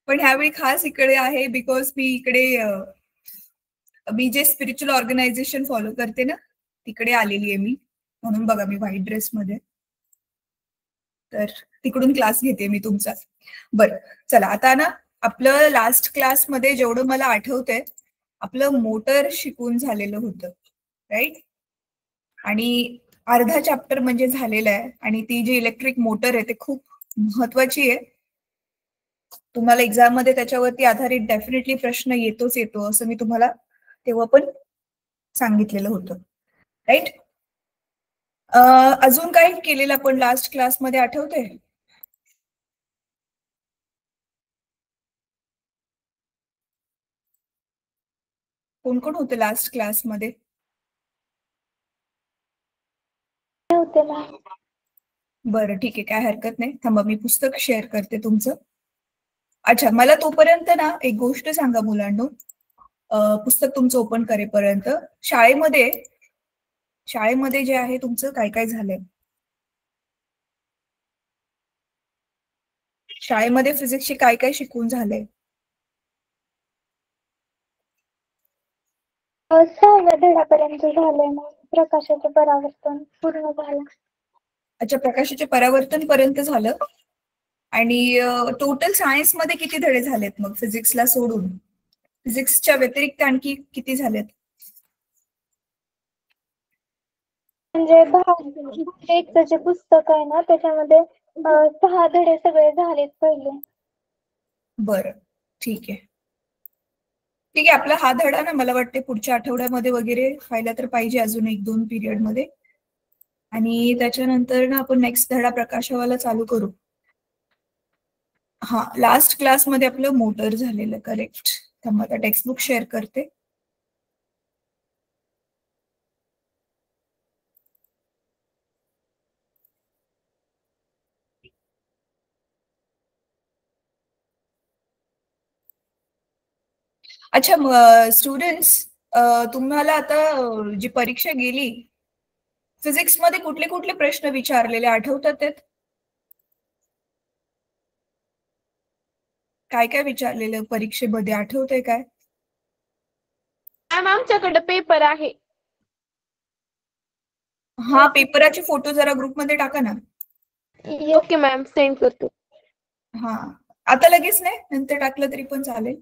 पण ह्यावेळी खास इकडे आहे बिकॉज मी इकडे मी जे स्पिरिच्युअल ऑर्गनायझेशन फॉलो करते ना तिकडे आलेली आहे मी, म्हणून बघा मी व्हाईट ड्रेस मध्ये, तर तिकडून क्लास घेते मी तुमचा. बरं चला, आता ना आपलं लास्ट क्लासमध्ये जेवढं मला आठवतंय आपलं मोटर शिकून झालेलं होतं, राईट? आणि अर्धा चॅप्टर म्हणजे झालेला आहे, आणि ती जी इलेक्ट्रिक मोटर आहे ते खूप महत्वाची आहे. तुम्हाला एक्झाम मध्ये त्याच्यावरती आधारित डेफिनेटली प्रश्न येतो असं मी तुम्हाला तेव्हा पण सांगितलेलं होतं, राईट? अजून काय केलेलं आपण लास्ट क्लासमध्ये आठवते? कोण कोण होते लास्ट क्लासमध्ये? बरं ठीक आहे, काय हरकत नाही. थांबा मी पुस्तक शेअर करते तुमचं. अच्छा, मला तोपर्यंत ना एक गोष्ट सांगा मुलांनो, पुस्तक तुमचं ओपन करेपर्यंत शाळेमध्ये जे आहे तुमचं काय काय झालंय? शाळेमध्ये फिजिक्सची काय काय शिकून झालंय? 6व्या धड्यापर्यंत झालंय, मग प्रकाशाचे परावर्तन पूर्ण झालं. अच्छा, प्रकाशाचे परावर्तन पर्यंत झालं. आणि टोटल सायन्स मध्ये किती धडे झालेत मग फिजिक्सला सोडून? फिजिक्सच्या व्यतिरिक्त आणखी किती झालेत? म्हणजे एक जे पुस्तक आहे ना त्याच्यामध्ये 6 धडे सगळे झालेत पहिले. बरं ठीक आहे, ठीक आहे. आपला हा धडा ना मला वाटते पुढच्या आठवड्यामध्ये वगैरे व्हायला तर पाहिजे, अजून 1-2 पिरियड मध्ये. आणि त्याच्यानंतर ना आपण नेक्स्ट धडा प्रकाशवाला चालू करू. हा, लास्ट क्लासमध्ये आपलं मोटर झालेलं, करेक्ट. तर आता टेक्स्टबुक शेअर करते. अच्छा स्टुडंट्स, तुम्हाला आता जी परीक्षा गेली फिजिक्स मध्ये कुठले कुठले प्रश्न विचारलेले आठवतात? काय काय विचारलेलं परीक्षेमध्ये आठवतंय काय? मॅम आमच्याकडे पेपर आहे. हा, पेपराचे फोटो जरा ग्रुपमध्ये टाका ना. ओके मॅम, सेंड करतो. हा, आता लगेच नाही, नंतर टाकलं तरी पण चालेल.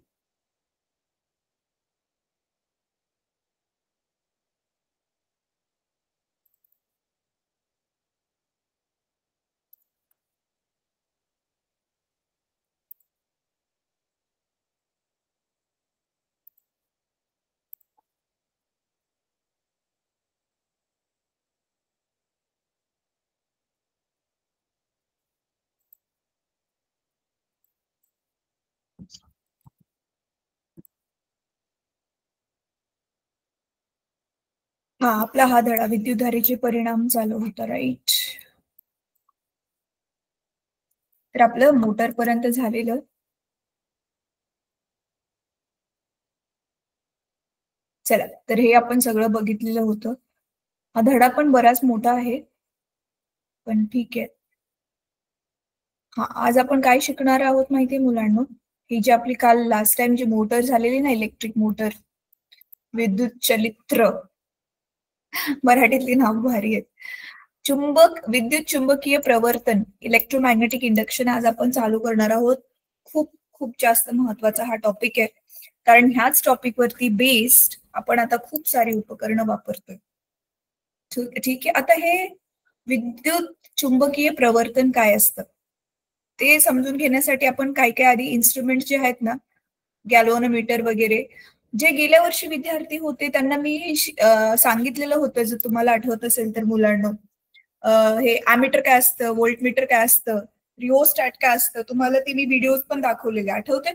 हा, आपला हा धडा विद्युतधारेचे परिणाम चालू होता, राईट? तर आपलं मोटर पर्यंत झालेलं. चला, तर हे आपण सगळं बघितलेलं होतं. हा धडा पण बराच मोठा आहे, पण ठीक आहे. हा, आज आपण काय शिकणार आहोत माहितीये मुलांनो? ही जी आपली काल लास्ट टाइम जी मोटर झालेली ना, इलेक्ट्रिक मोटर, विद्युत चलित्र, मराठीतली नाव भारी आहेत. विद्युत चुंबकीय प्रवर्तन, इलेक्ट्रोमॅग्नेटिक इंडक्शन आज आपण चालू करणार आहोत. खूप खूप जास्त महत्वाचा हा टॉपिक आहे, कारण ह्याच टॉपिक वरती बेस्ड आपण आता खूप सारी उपकरणं वापरतोय. ठीक आहे, आता हे विद्युत चुंबकीय प्रवर्तन काय असतं ते समजून घेण्यासाठी आपण काय काय आधी इन्स्ट्रुमेंट जे आहेत ना, गॅल्व्हनोमीटर वगैरे, जे गेल्या वर्षी विद्यार्थी होते त्यांना मी सांगितलेलं होतं, जर तुम्हाला आठवत असेल तर मुलांना. हे ॲमीटर काय असतं, व्होल्टमीटर काय असतं, रिओस्टॅट काय असतं, तुम्हाला ते मी व्हिडिओज पण दाखवलेले, आठवते?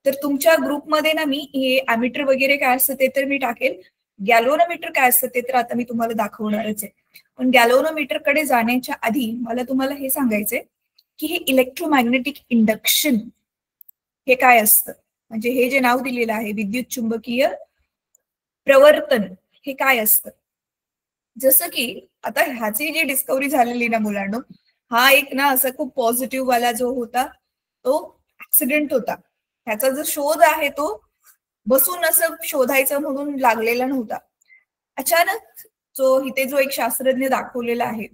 तर तुमच्या ग्रुपमध्ये ना मी हे ॲमीटर वगैरे काय असतं ते तर मी टाकेल. गॅल्व्हनोमीटर काय असतं ते तर आता मी तुम्हाला दाखवणारच आहे. पण गॅल्व्हनोमीटर कडे जाण्याच्या आधी मला तुम्हाला हे सांगायचंय की हे इलेक्ट्रोमॅग्नेटिक इंडक्शन हे काय असतं, म्हणजे हे जे नाव दिलेलं आहे विद्युत चुंबकीय प्रवर्तन, हे काय असतं? जसं की आता ह्याची जी डिस्कवरी झालेली ना मुलांनो, हा एक ना असा खूप पॉझिटिव्ह वाला जो होता तो ऍक्सिडेंट होता. ह्याचा जो शोध आहे तो बसून असं शोधायचं म्हणून लागलेला नव्हता. अचानक इथे जो एक शास्त्रज्ञ दाखवलेला आहे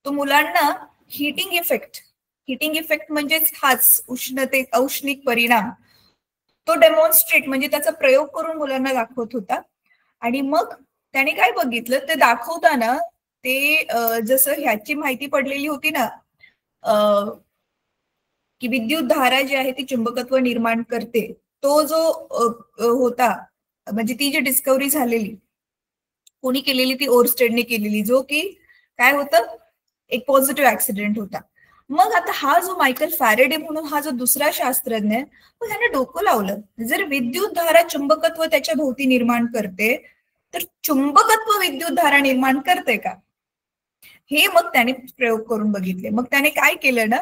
तो मुलांना हिटिंग इफेक्ट म्हणजेच हाच औष्णिक परिणाम तो डेमॉन्स्ट्रेट म्हणजे त्याचा प्रयोग करून मुलांना दाखवत होता. आणि मग त्याने काय बघितलं ते दाखवताना ते जसं ह्याची माहिती पडलेली होती ना की विद्युत धारा जी आहे ती चुंबकत्व निर्माण करते, तो जो होता म्हणजे ती जी डिस्कव्हरी झालेली कोणी केलेली ती ओरस्टेडने केलेली, जो की काय होतं एक पॉझिटिव्ह ऍक्सिडेंट होता. मग आता हा जो मायकल फॅरेडे म्हणून हा जो दुसरा शास्त्रज्ञ आहे मग त्याने डोकं लावलं, जर विद्युत धारा चुंबकत्व त्याच्या भोवती निर्माण करते तर चुंबकत्व विद्युत धारा निर्माण करते का, हे मग त्याने प्रयोग करून बघितले. मग त्याने काय केलं ना,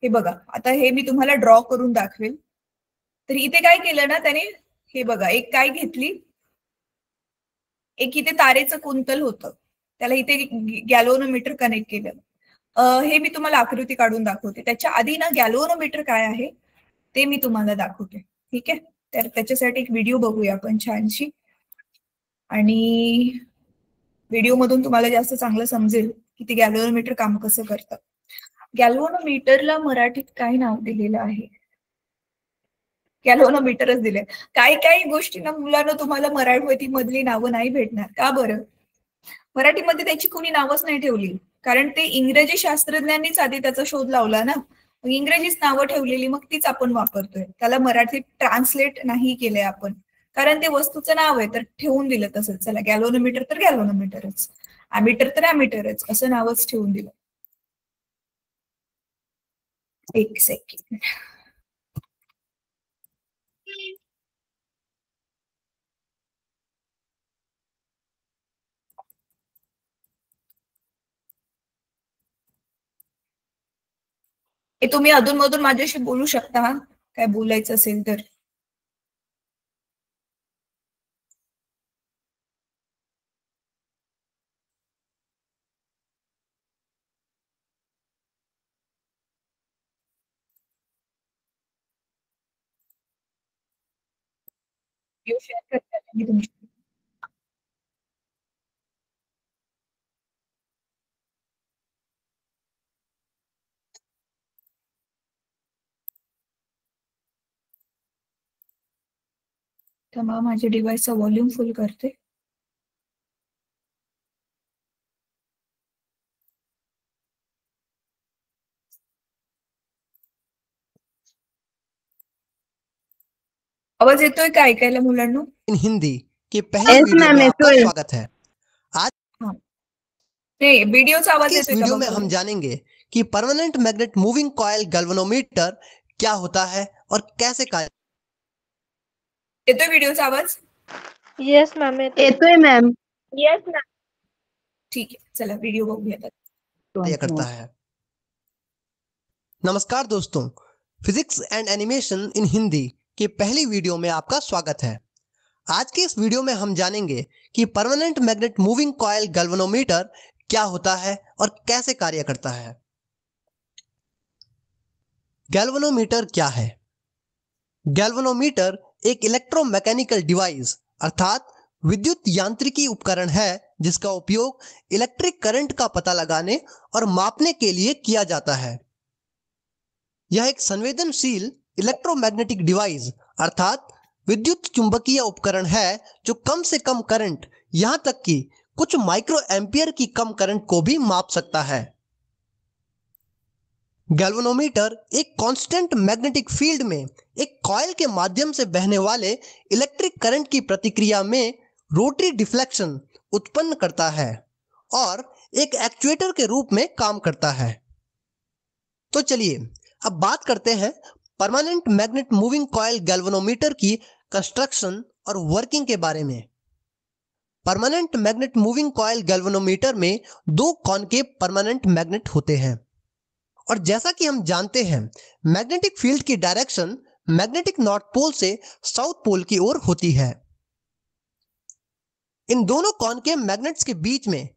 हे बघा आता हे मी तुम्हाला ड्रॉ करून दाखवेल. तर इथे काय केलं ना त्याने, हे बघा एक काय घेतली, एक इथे तारेचं कुंतल होतं, त्याला इथे गॅल्व्हनोमीटर कनेक्ट केलं. हे मी तुम्हाला आकृती काढून दाखवते. त्याच्या आधी ना गॅल्व्हनोमीटर काय आहे ते मी तुम्हाला दाखवते. ठीक आहे, तर त्याच्यासाठी एक व्हिडिओ बघूया आपण छानशी, आणि व्हिडिओ मधून तुम्हाला जास्त चांगलं समजेल की ते गॅल्व्हनोमीटर काम कसं करतं. गॅल्व्हनोमीटरला मराठीत काय नाव दिलेलं आहे, गॅल्व्हनोमीटरच दिले. काही गोष्टी ना मुलांना तुम्हाला मराठी मधली नावं नाही भेटणार. का बरं? मराठीमध्ये त्याची कोणी नावच नाही ठेवली, कारण ते इंग्रजी शास्त्रज्ञांनीच आधी त्याचा शोध लावला ना, इंग्रजीच नावं ठेवलेली, मग तीच आपण वापरतोय. त्याला मराठीत ट्रान्सलेट नाही केलंय आपण, कारण ते वस्तूचं नाव आहे तर ठेवून दिलं तसंच. चला गॅल्व्हनोमीटर तर गॅल्व्हनोमीटरच, अॅमीटर तर अॅमीटरच असं नावच ठेवून दिलं. एक सेकंड. हे तुम्ही अधूनमधून माझ्याशी बोलू शकता हा, काय बोलायचं असेल तर. शेअर करते मी तुमची. थांबा, माझ्या डिव्हाइसचा व्हॉल्यूम फुल करते. आवाज येतोय का ऐकायला मुलांना? इन हिंदी के पहले वीडियो में आपका स्वागत है। आज नहीं, वीडियोचा आवाज इस वीडियो में हम जानेंगे कि permanent magnet moving coil galvanometer क्या होता है और कैसे कार्य। येतोय व्हिडिओचा आवाज? येस मॅम येतोय मॅम. Yes ma'am. ठीक है, चला वीडियो बघूया करता है। नमस्कार दोस्तों, physics and animation in Hindi के पहली वीडियो में आपका स्वागत है। आज के इस वीडियो में हम जानेंगे कि permanent magnet moving coil galvanometer क्या होता है और कैसे कार्य करता है। गैल्वेनोमीटर क्या है? गैल्वेनोमीटर एक इलेक्ट्रोमैकेनिकल डिवाइस अर्थात विद्युत यांत्रिकी उपकरण है जिसका उपयोग इलेक्ट्रिक करंट का पता लगाने और मापने के लिए किया जाता है। यह एक संवेदनशील इलेक्ट्रोमैग्नेटिक डिवाइस अर्थात विद्युत चुंबकीय उपकरण है जो कम से कम करंट, यहां तक कि कुछ माइक्रो एम्पियर की कम करंट को भी माप सकता है। गैल्वेनोमीटर एक कांस्टेंट मैग्नेटिक फील्ड में एक कॉइल के माध्यम से बहने वाले इलेक्ट्रिक करंट की प्रतिक्रिया में रोटरी डिफ्लेक्शन उत्पन्न करता है और एक एक्चुएटर के रूप में काम करता है। तो चलिए अब बात करते हैं permanent magnet moving coil galvanometer की कंस्ट्रक्शन और वर्किंग के बारे में। Permanent magnet moving coil galvanometer में दो कॉनकेव परमानेंट मैग्नेट होते हैं और जैसा कि हम जानते हैं मैग्नेटिक फील्ड की डायरेक्शन मैग्नेटिक नॉर्थ पोल से साउथ पोल की ओर होती है। इन दोनों कॉनकेव मैग्नेट्स के बीच में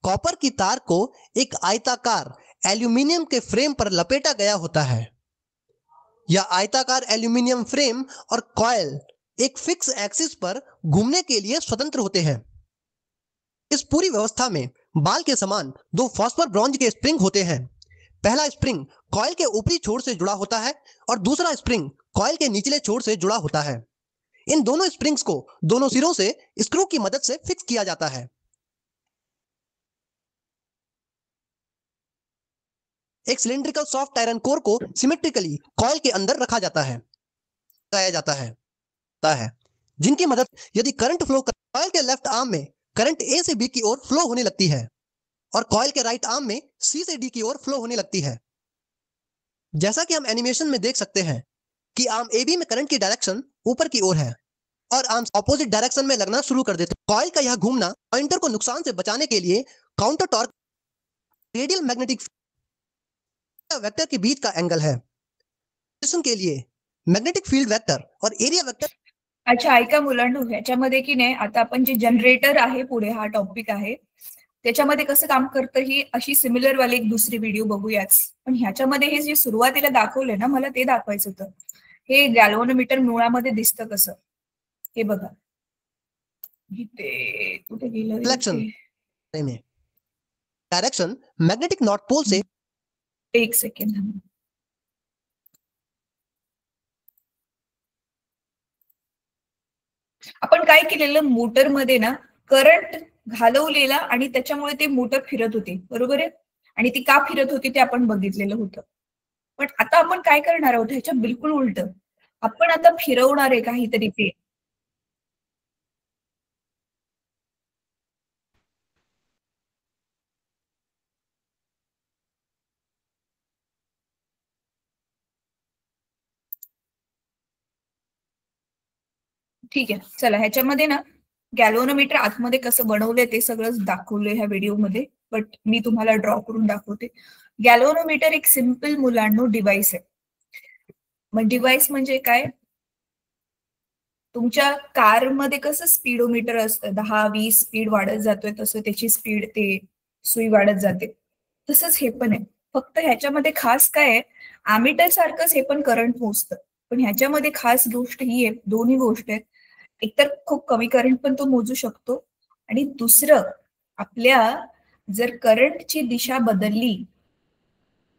कॉपर की तार को एक आयताकार एल्यूमिनियम के फ्रेम पर लपेटा गया होता है। या आयताकार एल्यूमिनियम फ्रेम और कॉइल एक फिक्स एक्सिस पर घूमने के लिए स्वतंत्र होते हैं। इस पूरी व्यवस्था में बाल के समान दो फॉस्फर ब्रॉन्ज के स्प्रिंग होते हैं। पहला स्प्रिंग कॉइल के ऊपरी छोर से जुड़ा होता है और दूसरा स्प्रिंग कॉइल के निचले छोर से जुड़ा होता है। इन दोनों स्प्रिंग्स को दोनों सिरों से स्क्रू की मदद से फिक्स किया जाता है। एक सिलिंड्रिकल सॉफ्ट आयरन कोर को सिमेट्रिकली कॉइल के अंदर रखा जाता है, जिनकी मदद यदि करंट फ्लो कॉइल के लेफ्ट आर्म में करंट ए से बी की ओर फ्लो होने लगती है और कॉइल के राइट आर्म में सी से डी की ओर फ्लो होने लगती है। जैसा कि हम एनिमेशन में देख सकते हैं कि आर्म ए बी में करंट की डायरेक्शन ऊपर की ओर है और आर्म्स ऑपोजिट डायरेक्शन में लगना शुरू कर देते हैं। कॉइल का यह घूमना पॉइंटर को नुकसान से बचाने के लिए counter torque radial magnetic vector के बीच का एंगल है। के लिए मॅग्नेटिक फील्ड वेक्टर और एरिया वेक्टर। अच्छा, ऐका मुलांनो, ह्याच्यामध्ये की नाही आता आपण जे जनरेटर आहे, पुढे हा टॉपिक आहे, त्याच्यामध्ये कसं काम करतं ही अशी सिमिलर वाली एक दुसरी व्हिडिओ बघूयाच। पण ह्याच्यामध्ये हे जे सुरुवातीला दाखवले ना, मला ते दाखवायचं होतं। हे गॅल्व्हनोमीटर मुळामध्ये दिसतं कसं, हे बघा इथे कुठे गेलं रिफ्लेक्शन में डायरेक्शन मैग्नेटिक नॉर्थ पोल से। एक सेकंड, आपण काय केलेलं, मोटर मध्ये ना करंट घालवलेला आणि त्याच्यामुळे ते मोटर फिरत होती, बरोबर आहे। आणि ती का फिरत होती ते आपण बघितलेलं होतं। पण आता आपण काय करणार आहोत, ह्याच्या बिलकुल उलट आपण आता फिरवणार आहे काहीतरी ते। ठीक आहे, चला ह्याच्यामध्ये ना गॅल्व्हनोमीटर आतमध्ये कसं बनवलंय ते सगळं दाखवलंय ह्या व्हिडिओमध्ये, बट मी तुम्हाला ड्रॉ करून दाखवते। गॅल्व्हनोमीटर एक सिंपल मुलांनो डिव्हाइस आहे। मग डिव्हाइस म्हणजे काय, तुमच्या कारमध्ये कसं स्पीडोमीटर असतं, 10-20 स्पीड वाढत जातोय तसं त्याची स्पीड ते सुई वाढत जाते, तसंच हे पण आहे। फक्त ह्याच्यामध्ये खास काय आहे, अॅमीटर सारखंच हे पण करंट मोजतं, पण ह्याच्यामध्ये खास गोष्ट ही आहे, दोन्ही गोष्ट आहेत। एकतर खूप कमी करंट पण तो मोजू शकतो आणि दुसरं आपल्या जर करंटची दिशा बदलली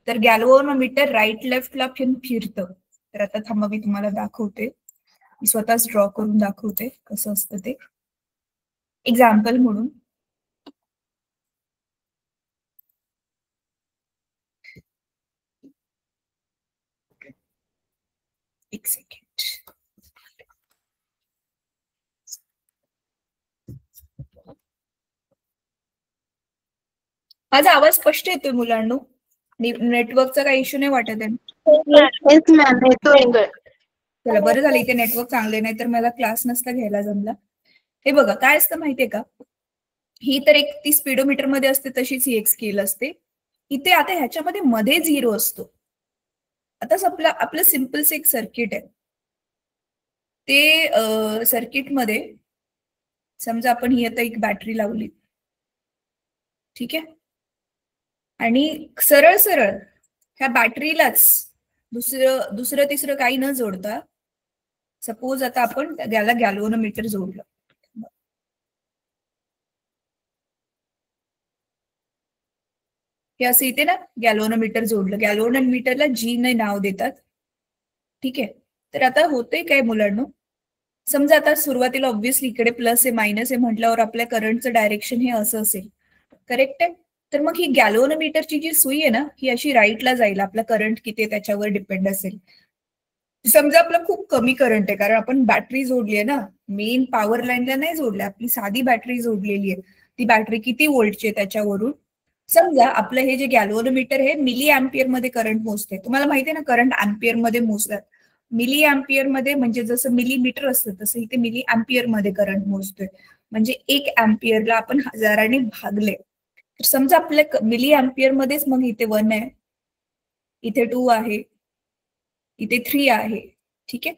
तर गॅल्व्हनोमीटर राईट लेफ्टला फिरतं। तर आता थांबा मी तुम्हाला दाखवते, मी स्वतःच ड्रॉ करून दाखवते कसं असतं ते एक्झाम्पल म्हणून। एक सेकंड, माझा आवाज स्पष्ट येतोय मुलांनो? नेटवर्कचा काही इश्यू नाही वाटत आहे? चला बरं झालं, इथे नेटवर्क चांगले नाही तर मला क्लास नसता घ्यायला जमला। हे बघा काय असतं माहितीये का, ही तर एक ती स्पीडोमीटर मध्ये असते तशीच ही एक स्केल असते। इथे आता ह्याच्यामध्ये मध्ये 0 असतो। आता आपलं सिंपल एक सर्किट आहे, ते सर्किट मध्ये समजा आपण ही आता एक बॅटरी लावली, ठीक आहे, आणि सरळ सरळ ह्या बॅटरीलाच दुसरं तिसरं काही न जोडता सपोज आता आपण त्याला गॅल्व्हनोमीटर जोडलं, हे असं इथे ना गॅल्व्हनोमीटर जोडलं, गॅल्व्हनोमीटरला जी ने नाव देतात, ठीक आहे। तर आता होतंय काय मुलांनो, समजा आता सुरुवातीला ऑब्व्हियसली इकडे प्लस आहे मायनस आहे म्हटल्यावर आपल्या करंटचं डायरेक्शन हे असं असेल, करेक्ट आहे। तर मग ही गॅल्व्हनोमीटरची जी सुई आहे ना, ही अशी राईटला जाईल, आपला करंट किती त्याच्यावर डिपेंड असेल। समजा आपलं खूप कमी करंट आहे, कारण आपण बॅटरी जोडली आहे ना, मेन पॉवर लाईनला नाही जोडली, आपली साधी बॅटरी जोडलेली आहे। ती बॅटरी किती व्होल्टची आहे त्याच्यावरून समजा आपलं हे जे गॅल्व्हनोमीटर हे मिली अँपियर मध्ये करंट मोजते। तुम्हाला माहिती आहे ना, करंट अँपियर मध्ये मोजतात। मिली अँपियर मध्ये म्हणजे जसं मिलीमीटर असतं तसं इथे मिली अँपियर मध्ये करंट मोजतोय, म्हणजे 1 अँपियरला आपण 1000ने भागले। तर समजा आपल्या मिली अँपियर मध्येच मग इथे 1 आहे, इथे 2 आहे, इथे 3 आहे, ठीक आहे।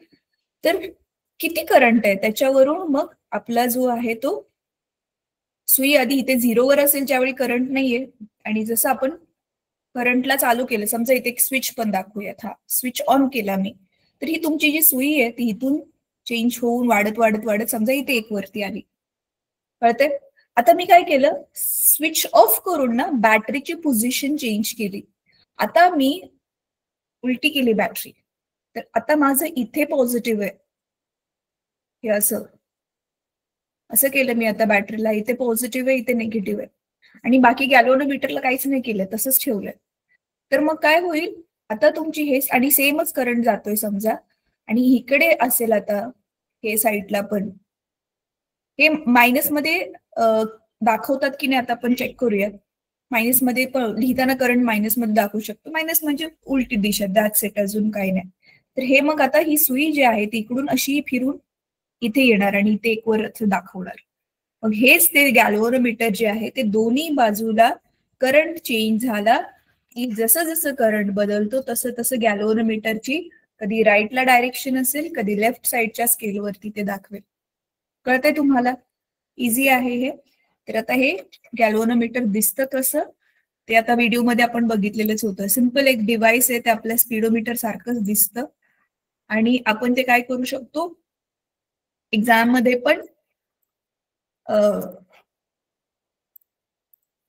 तर किती करंट आहे त्याच्यावरून मग आपला जो आहे तो सुई आधी इथे 0 वर असेल ज्यावेळी करंट नाहीये, आणि जसं आपण करंटला चालू केलं, समजा इथे एक स्विच पण दाखवूयात, हा स्विच ऑन केला मी, तर ही तुमची जी सुई आहे ती इथून चेंज होऊन वाढत वाढत वाढत समजा इथे एक वरती आली, कळते? आता मी काय केलं, स्विच ऑफ करून ना बॅटरीची पोझिशन चेंज केली. आता मी उलटी केली बॅटरी, तर आता माझं इथे पॉझिटिव्ह आहे, हे असं असं केलं मी. आता बॅटरीला इथे पॉझिटिव्ह आहे, इथे निगेटिव्ह आहे, आणि बाकी गॅल्व्हनोमीटरला काहीच नाही केलं, तसंच ठेवलंय. तर मग काय होईल, आता तुमची हे आणि सेमच करंट जातोय समजा, आणि इकडे असेल आता हे साईडला पण हे मायनस मध्ये दाखवतात की नाही, आता आपण चेक करूयात. मायनस मध्ये पण लिहिताना करंट मायनस मध्ये दाखवू शकतो, मायनस म्हणजे उलटी दिशा, दॅट्स इट, अजून काही नाही. तर हे मग आता ही सुई जी आहे ती इकडून अशी फिरून इथे येणार आणि इथे एक वर दाखवणार. मग हेच ते गॅल्व्हनोमीटर जे आहे ते दोन्ही बाजूला करंट चेंज झाला की जसं जसं करंट बदलतो तसं तसं गॅल्व्हनोमीटरची कधी राईटला डायरेक्शन असेल, कधी लेफ्ट साईडच्या स्केलवरती ते दाखवेल. कळतंय तुम्हाला? इझी आहे हे. तर आता हे गॅल्व्हनोमीटर दिसतं कसं ते आता व्हिडिओमध्ये आपण बघितलेलंच होतं. सिम्पल एक डिव्हाइस आहे, ते आपल्या स्पीडोमीटर सारखंच दिसतं, आणि आपण ते काय करू शकतो, एक्झाम मध्ये पण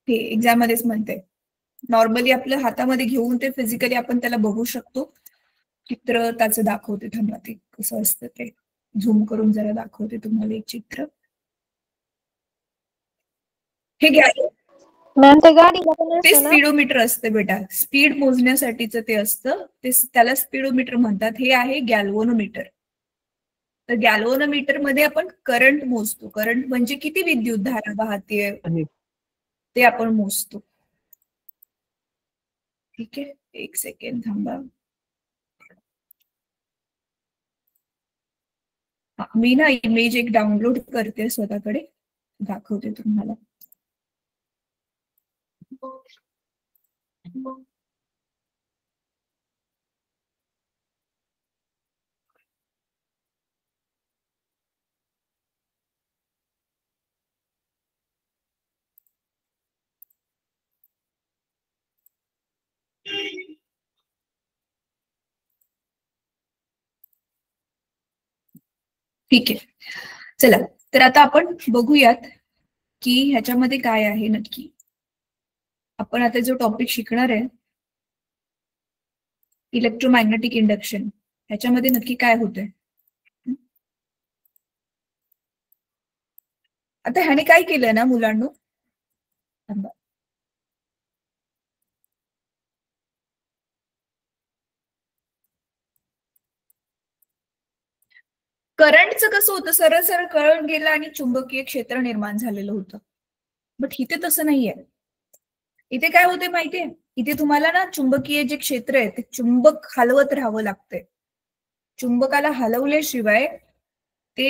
हे एक्झाम मध्येच म्हणते, नॉर्मली आपल्या हातामध्ये घेऊन ते फिजिकली आपण त्याला बघू शकतो. चित्र त्याचं दाखवते, थांबा ते कसं असतं ते झूम करून जरा दाखवते तुम्हाला एक चित्र. हे घ्या, मॅम ते गाडीला पण ते असतं ना? स्पीडोमीटर असतं बेटा, स्पीड मोजण्यासाठीचं ते असतं, ते त्याला स्पीडोमीटर म्हणतात. हे आहे गॅल्व्हनोमीटर. तर गॅल्व्हनोमीटर मध्ये आपण करंट मोजतो, करंट म्हणजे किती विद्युत धारा वाहतीये ते आपण मोजतो. ठीक आहे, एक सेकंड थांबा. मी ना इमेज एक डाउनलोड करते स्वतःकडे, दाखवते तुम्हाला. ठीक आहे, चला. तर आता आपण बघूयात की ह्याच्यामध्ये काय आहे नक्की. आपण आता जो टॉपिक शिकणार आहे इलेक्ट्रोमॅग्नेटिक इंडक्शन, ह्याच्यामध्ये नक्की काय होतंय. आता ह्याने काय केलंय ना मुलांनो, करंटचं कसं होतं, सरळ सरळ करंट गेला आणि चुंबकीय क्षेत्र निर्माण झालेलं होतं. बट इथे तसं नाहीये. इथे काय होते माहितीये, इथे तुम्हाला ना चुंबकीय जे क्षेत्र आहे ते चुंबक हलवत राहावं लागतंय. चुंबकाला हलवल्याशिवाय ते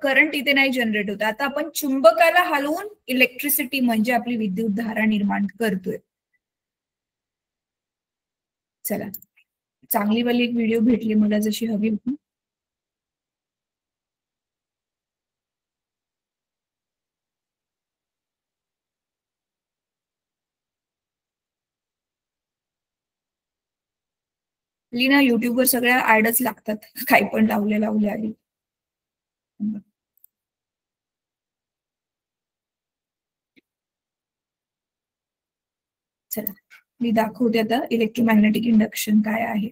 करंट इथे नाही जनरेट होत. आता आपण चुंबकाला हलवून इलेक्ट्रिसिटी म्हणजे आपली विद्युत धारा निर्माण करतोय. चला, चांगली वाली एक व्हिडिओ भेटली मला जशी हवी होती. ना युट्यूबवर सगळ्या ऍडच लागतात, काही पण लावले आधी. चला, मी दाखवते आता इलेक्ट्रोमॅग्नेटिक इंडक्शन काय आहे.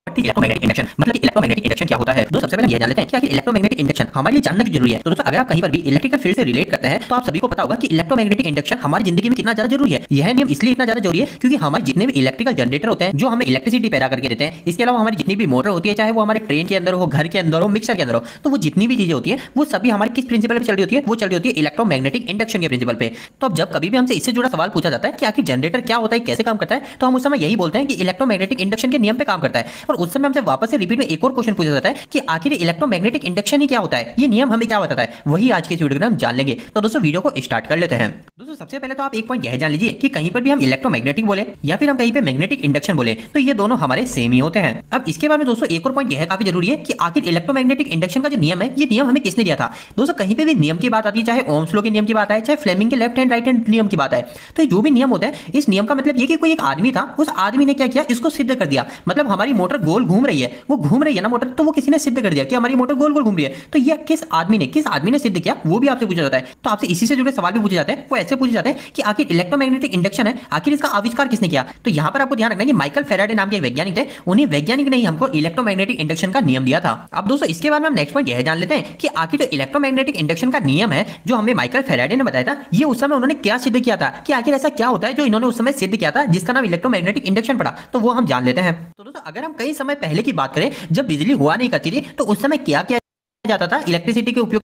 इलेक्ट्रोमैग्नेटिक इंडक्शन मतलब कि इलेक्ट्रोमैग्नेटिक इंडक्शन क्या होता है। दोस्तों सबसे पहले ये जान लेते हैं कि आखिर इलेक्ट्रोमैग्नेटिक इंडक्शन हमारे लिए जानना क्यों जरूरी है। तो दोस्तों अगर आप कहीं पर भी इलेक्ट्रिकल फील्ड से रिलेट करते हैं तो आप सभी को पता होगा कि इलेक्ट्रोमैग्नेटिक इंडक्शन हमारी जिंदगी में कितना ज्यादा जरूरी है। यह नियम इसलिए इतना ज्यादा जरूरी है क्योंकि हमारे जितने भी इलेक्ट्रिकल जनरेटर होते हैं जो हमें इलेक्ट्रिसिटी पैदा करके देते हैं, इसके अलावा हमारी जितनी भी मोटर होती है, चाहे वो हमारे ट्रेन के अंदर हो, घर के अंदर हो, मिक्सर के अंदर हो, तो वो जितनी भी चीजें होती है वो सभी हमारे किस प्रिंसिपल पे चल रही होती है, वो चल रही होती है इलेक्ट्रोमैग्नेटिक इंडक्शन के प्रिंसिपल पे। तो अब जब कभी भी हमसे इससे जुड़ा सवाल पूछा जाता है कि आखिर जनरेटर क्या होता है, कैसे काम करता है, तो हम उस समय यही बोलते हैं कि इलेक्ट्रोमैग्नेटिक इंडक्शन के नियम पे काम करता है। और उस समय हमसे वापस से रिपीट में एक और क्वेश्चन पूछा जाता है कि आखिर इलेक्ट्रोमैग्नेटिक इंडक्शन ही क्या होता है, ये नियम हमें क्या बताता है, वही आज के वीडियो में हम जान लेंगे। तो दोस्तों वीडियो को स्टार्ट कर लेते हैं। दोस्तों सबसे पहले तो आप एक पॉइंट यह जान लीजिए कि कहीं पर भी हम इलेक्ट्रोमैग्नेटिक बोले या फिर हम कहीं पे मैग्नेटिक इंडक्शन बोले तो ये दोनों हमारे सेम ही होते हैं। अब इसके बाद में दोस्तों एक और पॉइंट यह काफी जरूरी है कि आखिर इलेक्ट्रोमैग्नेटिक इंडक्शन का जो नियम है, ये नियम हमें किसने दिया था। दोस्तों कहीं पे भी नियम की बात आती है, चाहे ओम्स लॉ के नियम की बात आए, चाहे फ्लेमिंग के लेफ्ट हैंड राइट हैंड नियम की बात आए, तो जो भी नियम होता है, इस नियम का मतलब ये कि कोई एक आदमी था, उस आदमी ने क्या किया, इसको सिद्ध कर दिया। मतलब हमारी मोटर गोल घूम रही है, वो घूम रही है ना मोटर, तो वो किसी ने सिद्ध कर दिया कि हमारी मोटर गोल गोल घूम रही है। तो ये किस आदमी ने सिद्ध किया, वो भी आपसे पूछा जाता है। तो आपसे इसी से जुड़े सवाल भी पूछे जाते हैं। वो ऐसे पूछे जाते हैं कि आखिर इलेक्ट्रोमैग्नेटिक इंडक्शन है, आखिर इसका आविष्कार किसने किया। तो यहाँ पर आपको ध्यान रखना है कि माइकल फैराडे नाम के वैज्ञानिक थे, उन्हीं वैज्ञानिक ने ही हमको इलेक्ट्रोमैग्नेटिक इंडक्शन का नियम दिया था। अब दोस्तों इसके बाद में हम नेक्स्ट पॉइंट यह जान लेते हैं कि आखिर जो इलेक्ट्रोमैग्नेटिक इंडक्शन का नियम है, जो हमें माइकल फैराडे ने बताया था, ये उस समय उन्होंने क्या सिद्ध किया था, कि आखिर ऐसा क्या होता है जो इन्होंने उस समय सिद्ध किया था जिसका नाम इलेक्ट्रोमैग्नेटिक इंडक्शन पड़ा। तो वो हम जान लेते हैं। तो दोस्तों अगर हम कई समय पहले की बात करें, जब बिजली हुआ नहीं करती थी, तो उस समय क्या किया जाता था इलेक्ट्रिसिटी के उपयोग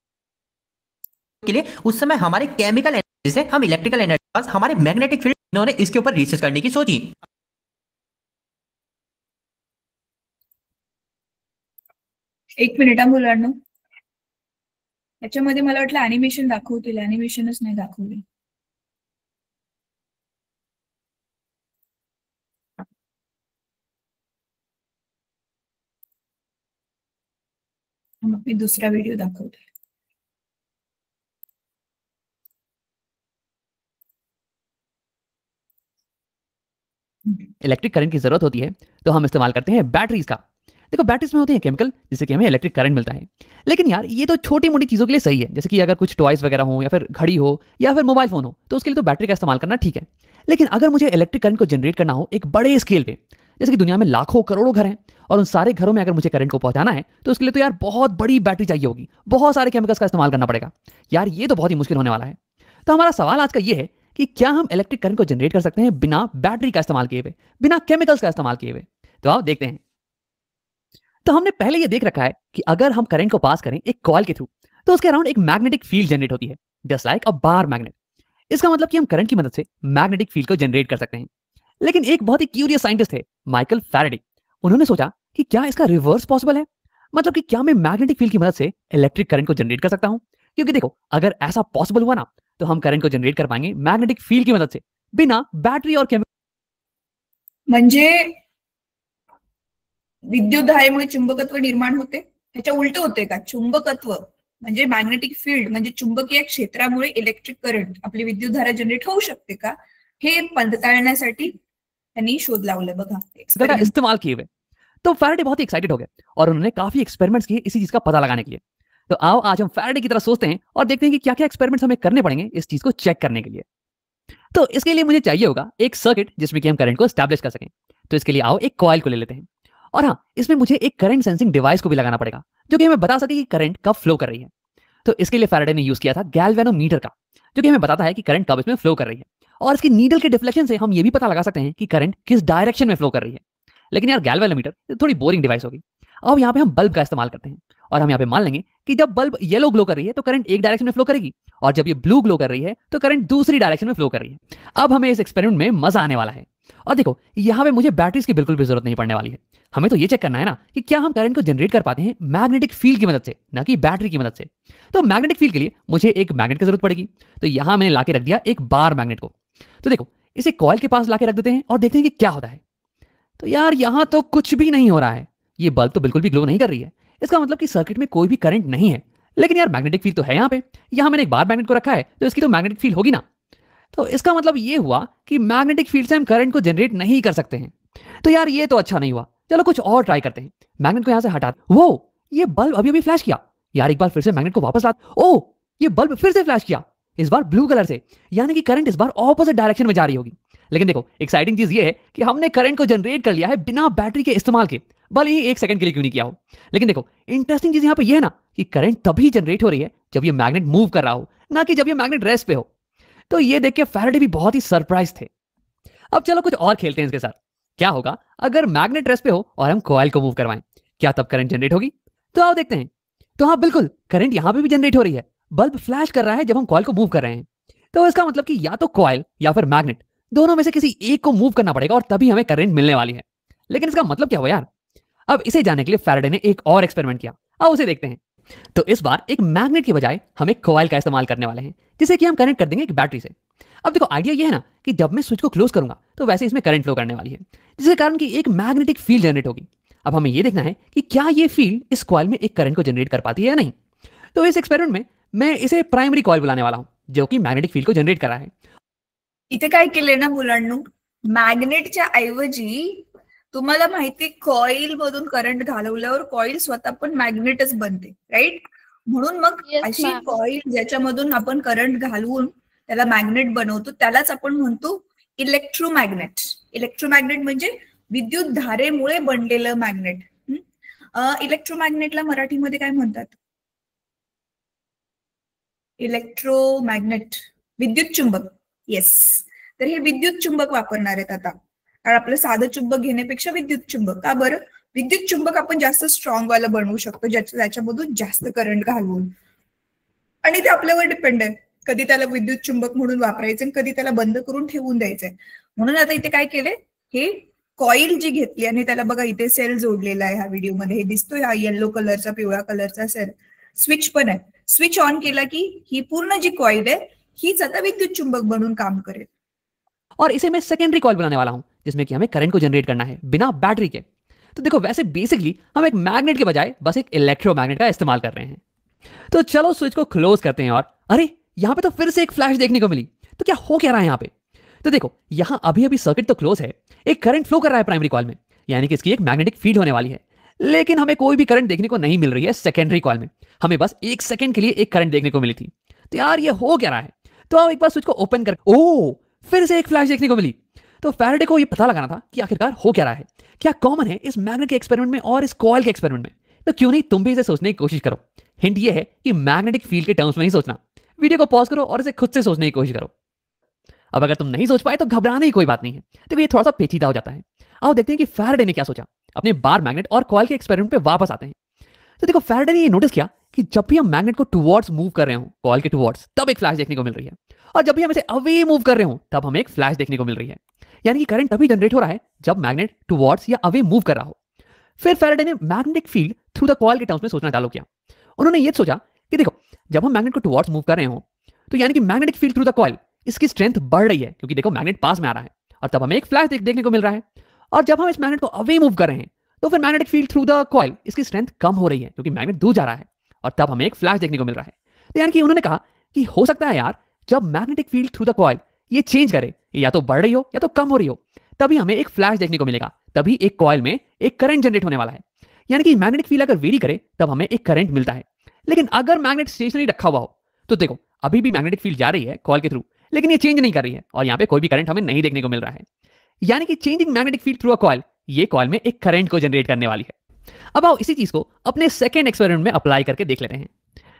के लिए। उस समय हमारे केमिकल एनर्जी से हम इलेक्ट्रिकल एनर्जी, हमारे मैग्नेटिक फील्ड, इन्होंने इसके ऊपर रिसर्च करने की सोची। एक मिनिट मुलांना, याच्यामध्ये मला वाटलं अॅनिमेशन दाखवतील, अॅनिमेशनच नाही दाखवले. मग मी दुसरा व्हिडिओ दाखवते. इलेक्ट्रिक करंट की जरूरत होती है तो हम इस्तेमाल करते हैं बैटरीज का। देखो बैटरीज में होते हैं केमिकल जिससे कि हमें इलेक्ट्रिक करंट मिलता है। लेकिन यार ये तो छोटी मोटी चीजों के लिए सही है, जैसे कि अगर कुछ टॉयज वगैरह हो या फिर घड़ी हो या फिर मोबाइल फोन हो, तो उसके लिए तो बैटरी का इस्तेमाल करना ठीक है। लेकिन अगर मुझे इलेक्ट्रिक करंट को जनरेट करना हो एक बड़े स्केल पे, जैसे कि दुनिया में लाखों करोड़ों घर हैं और उन सारे घरों में अगर मुझे करंट को पहुंचाना है, तो उसके लिए तो यार बहुत बड़ी बैटरी चाहिए होगी, बहुत सारे केमिकल्स का इस्तेमाल करना पड़ेगा। यार ये तो बहुत ही मुश्किल होने वाला है। तो हमारा सवाल आज का ये है कि क्या हम इलेक्ट्रिक करंट को जनरेट कर सकते हैं बिना बैटरी का इस्तेमाल किए हुए, बिना केमिकल्स का इस्तेमाल किए हुए। तो आओ देखते हैं। तो हमने पहले ये देख रखा है कि अगर हम करंट को पास करें एक कॉइल के थ्रू, तो उसके अराउंड एक मैग्नेटिक फील्ड जनरेट होती है, जस्ट लाइक अ बार मैग्नेट। इसका मतलब कि हम करंट की मदद से मैग्नेटिक फील्ड को जनरेट कर सकते हैं। लेकिन एक बहुत ही क्यूरियस साइंटिस्ट थे माइकल फैराडे, उन्होंने सोचा कि क्या इसका रिवर्स पॉसिबल है, मतलब कि क्या मैं मैग्नेटिक फील्ड की मदद से इलेक्ट्रिक करंट को जनरेट कर सकता हूं। क्योंकि देखो अगर ऐसा पॉसिबल हुआ ना, तो हम करंट को जनरेट कर पाएंगे मैग्नेटिक फील्ड की मदद से, बिना बैटरी और केमिकल। म्हणजे विद्युतधारेमुळे चुंबकत्व निर्माण होते, त्याच्या उलट होते का? चुंबकत्व म्हणजे मॅग्नेटिक फील्ड म्हणजे चुंबकीय क्षेत्रामुळे इलेक्ट्रिक करंट, आपली विद्युतधारा जनरेट होऊ शकते का, हे पडताळण्यासाठी त्यांनी शोध लावला बघा, इस्तेमाल किए हुए। तो फैराडे बहुत ही एक्साइटेड हो गए और उन्होंने काफी एक्सपेरिमेंट्स किए इसी चीज का पता लगाने के लिए। तो आओ आज हम फैराडे की तरह सोचते हैं और देखते हैं कि क्या क्या एक्सपेरिमेंट्स हमें करने पड़ेंगे इस चीज को चेक करने के लिए। तो इसके लिए मुझे चाहिए होगा एक सर्किट जिसमें कि हम करंट को एस्टैब्लिश कर सकें। तो इसके लिए आओ एक कॉइल को ले लेते हैं, और हाँ इसमें मुझे एक करंट सेंसिंग डिवाइस को भी लगाना पड़ेगा जो कि हमें बता सके कि करंट कब फ्लो कर रही है। तो इसके लिए फैराडे ने यूज किया था गैल्वेनोमीटर का, जो कि हमें बताता है कि करंट कब इसमें फ्लो कर रही है। और इसकी नीडल के डिफ्लेक्शन से हम ये भी पता लगा सकते हैं कि करंट किस डायरेक्शन में फ्लो कर रही है। लेकिन यार गैल्वेनोमीटर थोड़ी बोरिंग डिवाइस होगी। अब यहाँ पे हम बल्ब का इस्तेमाल करते हैं, और हम यहाँ पे मान लेंगे कि जब बल्ब येलो ग्लो कर रही है तो करंट एक डायरेक्शन में फ्लो करेगी, और जब ये ब्लू ग्लो कर रही है तो करंट दूसरी डायरेक्शन में फ्लो कर रही है। अब हमें इस एक्सपेरिमेंट में मजा आने वाला है। और देखो यहाँ पे मुझे बैटरीज की बिल्कुल भी जरूरत नहीं पड़ने वाली है। हमें तो ये चेक करना है ना कि क्या हम करंट को जनरेट कर पाते हैं मैग्नेटिक फील्ड की मदद से, ना कि बैटरी की मदद से। तो मैग्नेटिक फील्ड के लिए मुझे एक मैग्नेट की जरूरत पड़ेगी। तो यहाँ मैंने लाके रख दिया एक बार मैग्नेट को। तो देखो इसे कॉइल के पास लाके रख देते हैं और देखते हैं कि क्या होता है। तो यार यहाँ तो कुछ भी नहीं हो रहा है, ये बल्ब तो बिल्कुल भी ग्लो नहीं कर रही है। इसका मतलब कि सर्किट में कोई भी करंट नहीं है। लेकिन यार मैग्नेटिक फील्ड तो है यहाँ पे, यहाँ मैंने एक बार मैग्नेट को रखा है तो इसकी तो मैग्नेटिक फील्ड होगी ना। तो इसका मतलब ये हुआ कि मैग्नेटिक फील्ड से हम करंट को जनरेट नहीं कर सकते हैं। तो यार ये तो अच्छा नहीं हुआ, चलो कुछ और ट्राई करते हैं। मैग्नेट को यहाँ से हटा, वो ये बल्ब अभी अभी फ्लैश किया। यार एक बार फिर से मैग्नेट को वापस ला, ओ ये बल्ब फिर से फ्लैश किया, इस बार ब्लू कलर से, यानी कि करंट इस बार ऑपोजिट डायरेक्शन में जा रही होगी। लेकिन देखो एक्साइटिंग चीज ये है कि हमने करंट को जनरेट कर लिया है बिना बैटरी के इस्तेमाल के, भले ही एक सेकंड के लिए क्यों नहीं किया हो। लेकिन देखो इंटरेस्टिंग चीज यहाँ पे ये है ना कि करंट तभी जनरेट हो रही है जब ये मैग्नेट मूव कर रहा हो, ना कि जब ये मैग्नेट रेस्ट पे हो। तो ये देख के फैराडे भी बहुत ही सरप्राइज थे। अब चलो कुछ और खेलते हैं इसके साथ। क्या होगा अगर मैग्नेट रेस्ट पे हो और हम कॉइल को मूव करवाएं, क्या तब करंट जनरेट होगी? तो आओ देखते हैं। तो हाँ बिल्कुल, करंट यहाँ पे भी जनरेट हो रही है, बल्ब फ्लैश कर रहा है जब हम कॉइल को मूव कर रहे हैं। तो इसका मतलब कि या तो कॉइल या फिर मैग्नेट, दोनों में से किसी एक को मूव करना पड़ेगा और तभी हमें करंट मिलने वाली है। लेकिन इसका मतलब क्या हुआ यार? अब इसे जानने के लिए फैराडे ने एक और एक्सपेरिमेंट किया, आओ उसे देखते हैं। तो इस बार एक मैग्नेट की बजाय हम एक कॉइल का इस्तेमाल करने वाले हैं, जिसे कि हम कनेक्ट कर देंगे एक बैटरी से। अब देखो आइडिया ये है ना कि जब मैं स्विच को क्लोज करूंगा तो वैसे इसमें करंट फ्लो करने वाली है, जिसके कारण कि एक मैग्नेटिक फील्ड जनरेट होगी। अब हमें ये देखना है कि क्या ये फील्ड इस कॉइल में एक करंट को जनरेट कर पाती है या नहीं। तो इस एक्सपेरिमेंट में मैं इसे प्राइमरी कॉइल बुलाने वाला हूं, जो कि मैग्नेटिक फील्ड को जनरेट कर रहा है। इथे काय केलंय ना मुलांनो, मॅग्नेटच्या ऐवजी तुम्हाला माहिती कॉईल मधून करंट घालवल्यावर कॉईल स्वतः पण मॅग्नेटच बनते, राईट? म्हणून मग Yes, अशी ma'am. कॉईल ज्याच्यामधून आपण करंट घालवून त्याला मॅग्नेट बनवतो त्यालाच आपण म्हणतो इलेक्ट्रोमॅग्नेट. इलेक्ट्रोमॅग्नेट म्हणजे विद्युत धारेमुळे बनलेलं मॅग्नेट. इलेक्ट्रोमॅग्नेटला मराठीमध्ये काय म्हणतात? इलेक्ट्रोमॅग्नेट, विद्युत चुंबक. येस, तर हे विद्युत चुंबक वापरणार आहेत आता. कारण आपलं साधं चुंबक घेण्यापेक्षा विद्युत चुंबक. का बरं? विद्युत चुंबक आपण जास्त स्ट्रॉंग वाला बनवू शकतो, ज्याच्यामधून जास्त करंट घालवून. आणि ते आपल्यावर डिपेंड आहे, कधी त्याला विद्युत चुंबक म्हणून वापरायचं आणि कधी त्याला बंद करून ठेवून द्यायचंय. म्हणून आता इथे काय केलंय, हे कॉईल जी घेतली आणि त्याला बघा इथे सेल जोडलेला आहे. ह्या व्हिडिओमध्ये हे दिसतोय, हा येलो कलरचा पिवळा कलरचा सेल. स्विच पण आहे. स्विच ऑन केला की ही पूर्ण जी कॉईल आहे हीच आता विद्युत चुंबक बनून काम करेल. और इसे मैं सेकेंडरी कॉइल बनाने वाला हूं, जिसमें कि हमें करंट को जनरेट करना है बिना बैटरी के। तो देखो वैसे बेसिकली हम एक मैग्नेट के बजाय बस एक इलेक्ट्रोमैग्नेट का इस्तेमाल कर रहे हैं। तो चलो स्विच को क्लोज करते हैं। और अरे यहाँ पे तो फिर से एक फ्लैश देखने को मिली। तो क्या हो क्या रहा है यहाँ पे? तो देखो यहाँ अभी अभी सर्किट तो क्लोज है, एक करंट फ्लो कर रहा है प्राइमरी कॉइल में, यानी कि इसकी एक मैग्नेटिक फील्ड होने वाली है। लेकिन हमें कोई भी करंट देखने को नहीं मिल रही है सेकेंडरी कॉइल में। हमें बस 1 सेकंड के लिए एक करंट देखने को मिली थी। तो यार ये हो क्या रहा है? तो आप एक बार स्विच को ओपन कर, ओ फिर से एक फ्लैश देखने को मिली। तो फैराडे को ये पता लगाना था कि आखिरकार हो क्या रहा है, क्या कॉमन है इस मैग्नेट के एक्सपेरिमेंट में और इस कॉइल के एक्सपेरिमेंट में। तो क्यों नहीं तुम भी इसे सोचने की कोशिश करो। हिंट ये है कि मैग्नेटिक फील्ड के टर्म्स में ही सोचना। वीडियो को पॉज करो और इसे खुद से सोचने की कोशिश करो। अब अगर तुम नहीं सोच पाए तो घबराने की कोई बात नहीं है, तो ये थोड़ा सा पेचीदा हो जाता है। आओ देखते हैं कि फैराडे ने क्या सोचा। अपने बार मैग्नेट और कॉइल के एक्सपेरिमेंट पे वापस आते हैं। तो देखो फैराडे ने ये नोटिस किया कि जब भी हम मैग्नेट को टुवर्ड्स मूव कर रहे हो, कॉइल के टुवर्ड्स, तब एक फ्लैश देखने को मिल रही है। और जब भी हम इसे अवे मूव कर रहे हो तब हमें एक फ्लैश देखने को मिल रही है। यानी कि करंट तभी जनरेट हो रहा है जब मैग्नेट टुवर्ड्स या अवे मूव कर रहा हो। फिर फैराडे ने magnetic field through the coil K terms में सोचना चालू किया। उन्होंने ये सोचा कि देखो जब हम मैग्नेट को टुवर्ड्स मूव कर रहे हो तो यानी कि magnetic field through the coil, इसकी स्ट्रेंथ बढ़ रही है क्योंकि देखो मैग्नेट पास में आ रहा है और तब हमें एक फ्लैश देखने को मिल रहा है। और जब हम इस मैग्नेट को अवे मूव कर रहे हैं तो फिर magnetic field through the coil, इसकी स्ट्रेंथ कम हो रही है क्योंकि मैग्नेट दूर जा रहा है और तब हमें एक फ्लैश देखने को मिल रहा है। तो यानी कि उन्होंने कहा कि हो सकता है यार जब magnetic field through the coil ये चेंज करे, या तो बढ़ रही हो या तो कम हो रही हो, तभी हमें एक फ्लैश देखने को मिलेगा, तभी एक कॉइल में एक करंट जनरेट होने वाला है। यानी कि मैग्नेटिक फील्ड अगर वेरी करे तब हमें एक करंट मिलता है। लेकिन अगर मैग्नेट स्टेशनरी रखा हुआ हो तो देखो अभी भी मैग्नेटिक फील्ड जा रही है कॉइल के थ्रू, लेकिन ये चेंज नहीं कर रही है और यहाँ पे कोई भी करंट हमें नहीं देखने को मिल रहा है। यानी कि changing magnetic field through a coil, ये कॉइल में एक करंट को जनरेट करने वाली है। अब आओ इसी चीज को अपने सेकेंड एक्सपेरिमेंट में अप्लाई करके देख लेते हैं।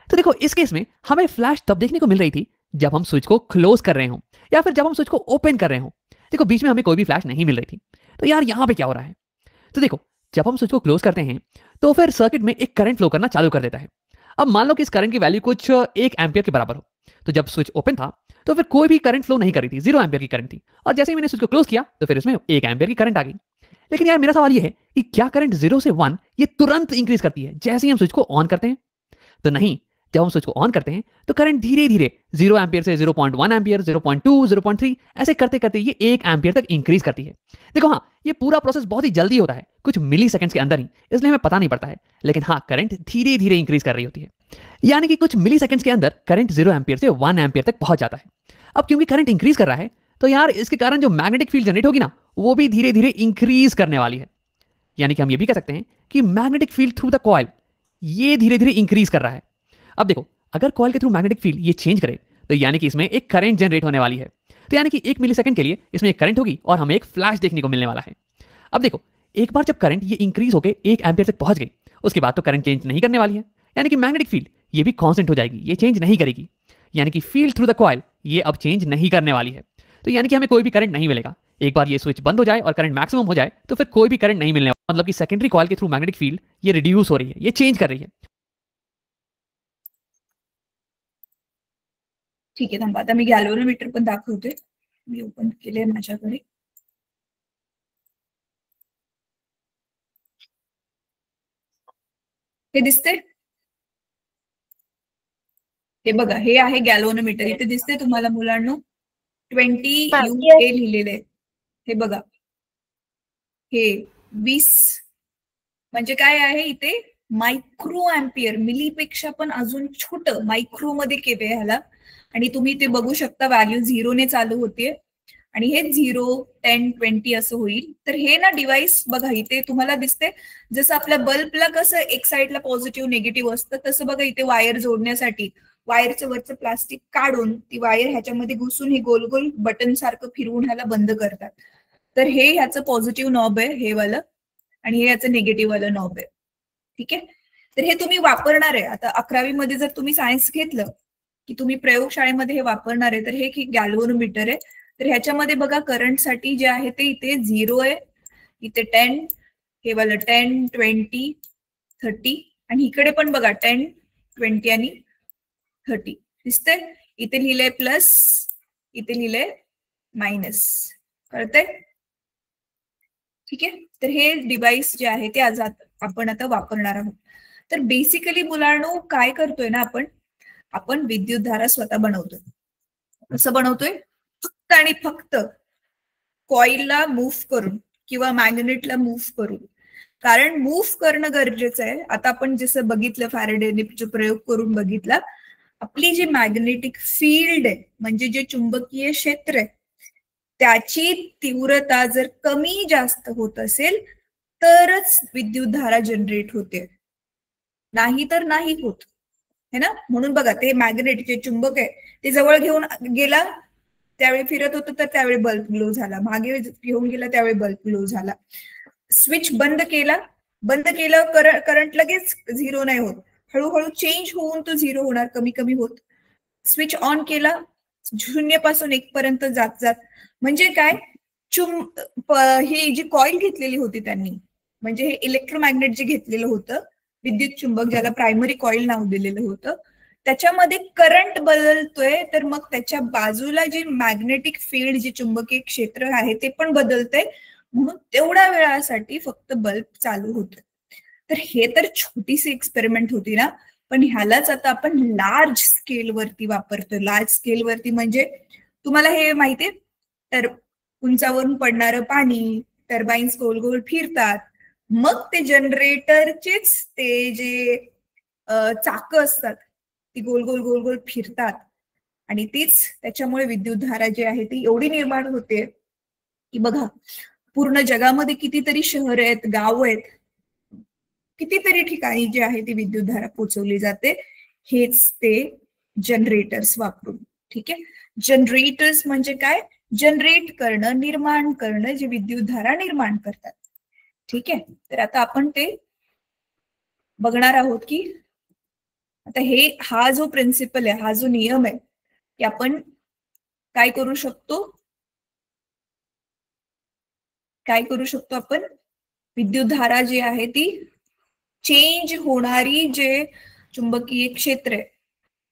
तो देखो इस केस में हमें फ्लैश तब देखने को मिल रही थी जब हम स्विच को क्लोज कर रहे हो या फिर जब हम स्विच को ओपन कर रहे हो। देखो बीच में हमें कोई भी फ्लैश नहीं मिल रही थी। तो यार यहाँ पे क्या हो रहा है? तो देखो जब हम स्विच को क्लोज करते हैं तो फिर सर्किट में एक करंट फ्लो करना चालू कर देता है। अब मान लो कि इस करंट की वैल्यू कुछ 1 एम्पियर के बराबर हो। तो जब स्विच ओपन था तो फिर कोई भी करंट फ्लो नहीं कर रही थी, 0 एम्पियर की करंट थी। और जैसे ही मैंने स्विच को क्लोज किया तो फिर इसमें 1 एम्पियर की करंट आ गई। लेकिन यार मेरा सवाल ये है कि क्या करंट 0 से 1 ये तुरंत इंक्रीज करती है जैसे ही हम स्विच को ऑन करते हैं? तो नहीं, जब हम स्विच को ऑन करते हैं तो करंट धीरे धीरे 0 एम्पियर से 0.1 एम्पियर, 0.2, 0.3 ऐसे करते करते ये 1 एम्पियर तक इंक्रीज करती है। देखो हाँ, ये पूरा प्रोसेस बहुत ही जल्दी होता है, कुछ मिली सेकंड्स के अंदर ही, इसलिए हमें पता नहीं पड़ता है। लेकिन हाँ, करंट धीरे धीरे इंक्रीज कर रही होती है। यानी कि कुछ मिली सेकंड्स के अंदर करंट 0 एम्पियर से 1 एम्पियर तक पहुंच जाता है। अब क्योंकि करंट इंक्रीज कर रहा है तो यार इसके कारण जो मैग्नेटिक फील्ड जनरेट होगी ना, वो भी धीरे धीरे इंक्रीज करने वाली है। यानी कि हम ये भी कह सकते हैं कि magnetic field through the coil ये धीरे धीरे इंक्रीज कर रहा है। अब देखो अगर कॉइल के थ्रू मैग्नेटिक फील्ड ये चेंज करे तो यानी कि इसमें एक करंट जनरेट होने वाली है। तो यानी कि 1 मिलीसेकंड के लिए इसमें एक करंट होगी और हमें एक फ्लैश देखने को मिलने वाला है। अब देखो एक बार जब करंट ये इंक्रीज होकर 1 एम्पियर तक पहुंच गई, उसके बाद तो करंट चेंज नहीं करने वाली है। यानी कि मैग्नेटिक फील्ड ये भी कांस्टेंट हो जाएगी, ये चेंज नहीं करेगी। यानी कि फील्ड थ्रू द कॉइल ये अब चेंज नहीं करने वाली है। तो यानी कि हमें कोई भी करंट नहीं मिलेगा। एक बार ये स्विच बंद हो जाए और करंट मैक्सिमम हो जाए तो फिर कोई भी करंट नहीं मिलने वाला। मतलब कि सेकेंडरी कॉइल के थ्रू मैग्नेटिक फील्ड ये रिड्यूस हो रही है, ये चेंज कर रही है। ठीक आहे, थांबा आता मी गॅल्व्हनोमीटर पण दाखवते. मी ओपन केले माझ्याकडे. हे दिसते, हे बघा, हे आहे गॅल्व्हनोमीटर. इथे दिसते तुम्हाला मुलांनो 20 UA लिहिलेले. हे बघा, हे 20 म्हणजे काय आहे इथे, मायक्रो अँपियर, मिलीपेक्षा पण अजून छोटं मायक्रो मध्ये केले ह्याला. आणि तुम्ही ते बघू शकता व्हॅल्यू 0 ने चालू होते आणि हे 0, 10, 20 असं होईल. तर हे ना डिव्हाइस बघा इथे तुम्हाला दिसते, जसं आपल्या बल्बला कसं एक साईडला पॉझिटिव्ह निगेटिव्ह असतं, तसं बघा इथे वायर जोडण्यासाठी वायरचं वरचं प्लास्टिक काढून ती वायर ह्याच्यामध्ये घुसून हे गोल गोल बटन सारखं फिरवून ह्याला बंद करतात. तर हे ह्याचं पॉझिटिव्ह नॉब आहे हे वालं, आणि हे याचं निगेटिव्ह वालं नॉब आहे. ठीक आहे, तर हे तुम्ही वापरणार आहे. आता 11वी मध्ये जर तुम्ही सायन्स घेतलं की तुम्ही प्रयोगशाळेमध्ये हे वापरणार आहे, तर हे गॅल्व्हनोमीटर आहे. तर ह्याच्यामध्ये बघा करंटसाठी जे आहे ते इथे 0 आहे, इथे 10, हे वाला 10, 20, 30, आणि इकडे पण बघा 10, 20 आणि 30 दिसते. इथे लिहिलंय प्लस, इथे लिहिलंय मायनस, कळतंय? ठीक आहे, तर हे डिव्हाइस जे आहे ते आज आपण आता वापरणार आहोत. तर बेसिकली मुलांनो काय करतोय ना आपण विद्युतधारा स्वतः बनवतोय. कसं बनवतोय? फक्त आणि फक्त कॉइलला मूव्ह करून किंवा मॅग्नेटला मूव्ह करून. कारण मूव्ह करणं गरजेचं आहे. आता आपण जसं बघितलं फॅरेडेने जो प्रयोग करून बघितला, आपली जी मॅग्नेटिक फील्ड आहे म्हणजे जे चुंबकीय क्षेत्र आहे त्याची तीव्रता जर कमी जास्त होत असेल तरच विद्युतधारा जनरेट होते, नाही तर नाही होत, है ना. म्हणून बघा ते मॅग्नेट जे चुंबक आहे ते जवळ घेऊन गेला त्यावेळी फिरत होतं तर त्यावेळी बल्ब ग्लो झाला, मागे घेऊन गेला त्यावेळी बल्ब ग्लो झाला. स्विच बंद केलं करंट लगेच 0 नाही होत, हळूहळू चेंज होऊन तो 0 होणार, कमी कमी होत. स्विच ऑन केला 0 पासून 1 पर्यंत जात जात. म्हणजे काय, ही जी कॉईल घेतलेली होती त्यांनी, म्हणजे हे इलेक्ट्रोमॅग्नेट जे घेतलेलं होतं, विद्युत चुंबक ज्याला प्रायमरी कॉईल नाव दिलेलं होतं, त्याच्यामध्ये करंट बदलतोय, तर मग त्याच्या बाजूला जे मॅग्नेटिक फील्ड जे चुंबकीय क्षेत्र आहे ते पण बदलतंय, म्हणून तेवढ्या वेळासाठी फक्त बल्ब चालू होतं. तर हे तर छोटीशी एक्सपेरिमेंट होती ना, पण ह्यालाच आता आपण लार्ज स्केलवरती वापरतोय. लार्ज स्केलवरती म्हणजे तुम्हाला हे माहितीये, तर उंचावरून पडणारं पाणी, टर्बाईन्स गोल गोल फिरतात, मग ते जनरेटरचेच ते जे चाकं असतात ती गोल गोल गोल गोल फिरतात, आणि तीच त्याच्यामुळे विद्युतधारा जी आहे ती एवढी निर्माण होते की बघा पूर्ण जगामध्ये कितीतरी शहर आहेत, गाव आहेत, कितीतरी ठिकाणी जे आहे ती विद्युतधारा पोहोचवली जाते, हेच ते जनरेटर्स वापरून. ठीक आहे, जनरेटर्स म्हणजे काय, जनरेट करणं, निर्माण करणं, जे विद्युतधारा निर्माण करतात. ठीक आहे, तर आता आपण ते बघणार आहोत की आता हा जो प्रिन्सिपल आहे, हा जो नियम आहे, की आपण काय करू शकतो आपण विद्युतधारा जी आहे ती चेंज होणारी जे चुंबकीय क्षेत्र आहे,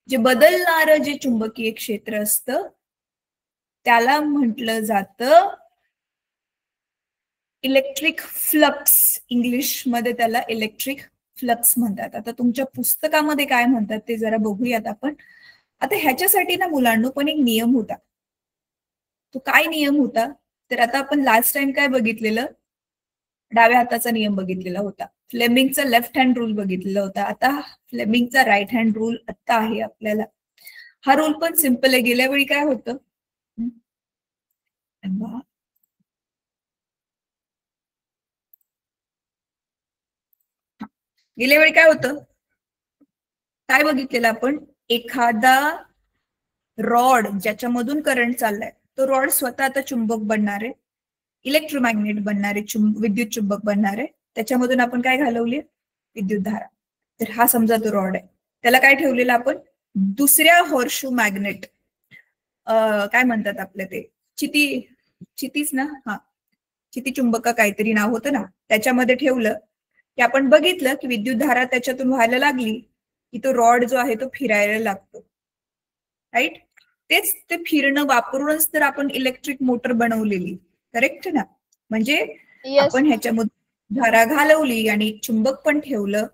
जे बदलणारं जे चुंबकीय क्षेत्र असतं त्याला म्हटलं जातं इलेक्ट्रिक फ्लक्स. इंग्लिश मध्ये त्याला इलेक्ट्रिक फ्लक्स म्हणतात. आता तुमच्या पुस्तकामध्ये काय म्हणतात ते जरा बघूयात आपण. आता ह्याच्यासाठी ना मुलांनो पण एक नियम होता. तो काय नियम होता, तर आता आपण लास्ट टाइम काय बघितलेलं, डाव्या हाताचा नियम बघितलेला होता, फ्लेमिंगचा लेफ्ट हँड रूल बघितलेला होता. आता फ्लेमिंगचा राईट हँड रूल आता आहे आपल्याला. हा रूल पण सिंपल आहे. गेल्या वेळी काय होतं, काय बघितलेलं आपण, एखादा रॉड ज्याच्यामधून करंट चाललाय तो रॉड स्वतः आता चुंबक बनणार आहे, इलेक्ट्रोमॅग्नेट बनणार आहे, विद्युत चुंबक बनणार आहे. त्याच्यामधून आपण काय घालवली, विद्युतधारा. तर हा समजा तो रॉड आहे, त्याला काय ठेवलेलं आपण, दुसऱ्या हॉर्शू मॅग्नेट, काय म्हणतात आपलं ते चितीच ना, हा चिती चुंबक काहीतरी नाव होतं ना, त्याच्यामध्ये ठेवलं की आपण बघितलं की विद्युतधारा त्याच्यातून व्हायला लागली की तो रॉड जो आहे तो फिरायला लागतो. राईट, तेच ते फिरणं वापरूनच तर आपण इलेक्ट्रिक मोटर बनवलेली, करेक्ट ना. म्हणजे आपण ह्याच्यामध्ये धारा घालवली आणि चुंबक पण ठेवलं,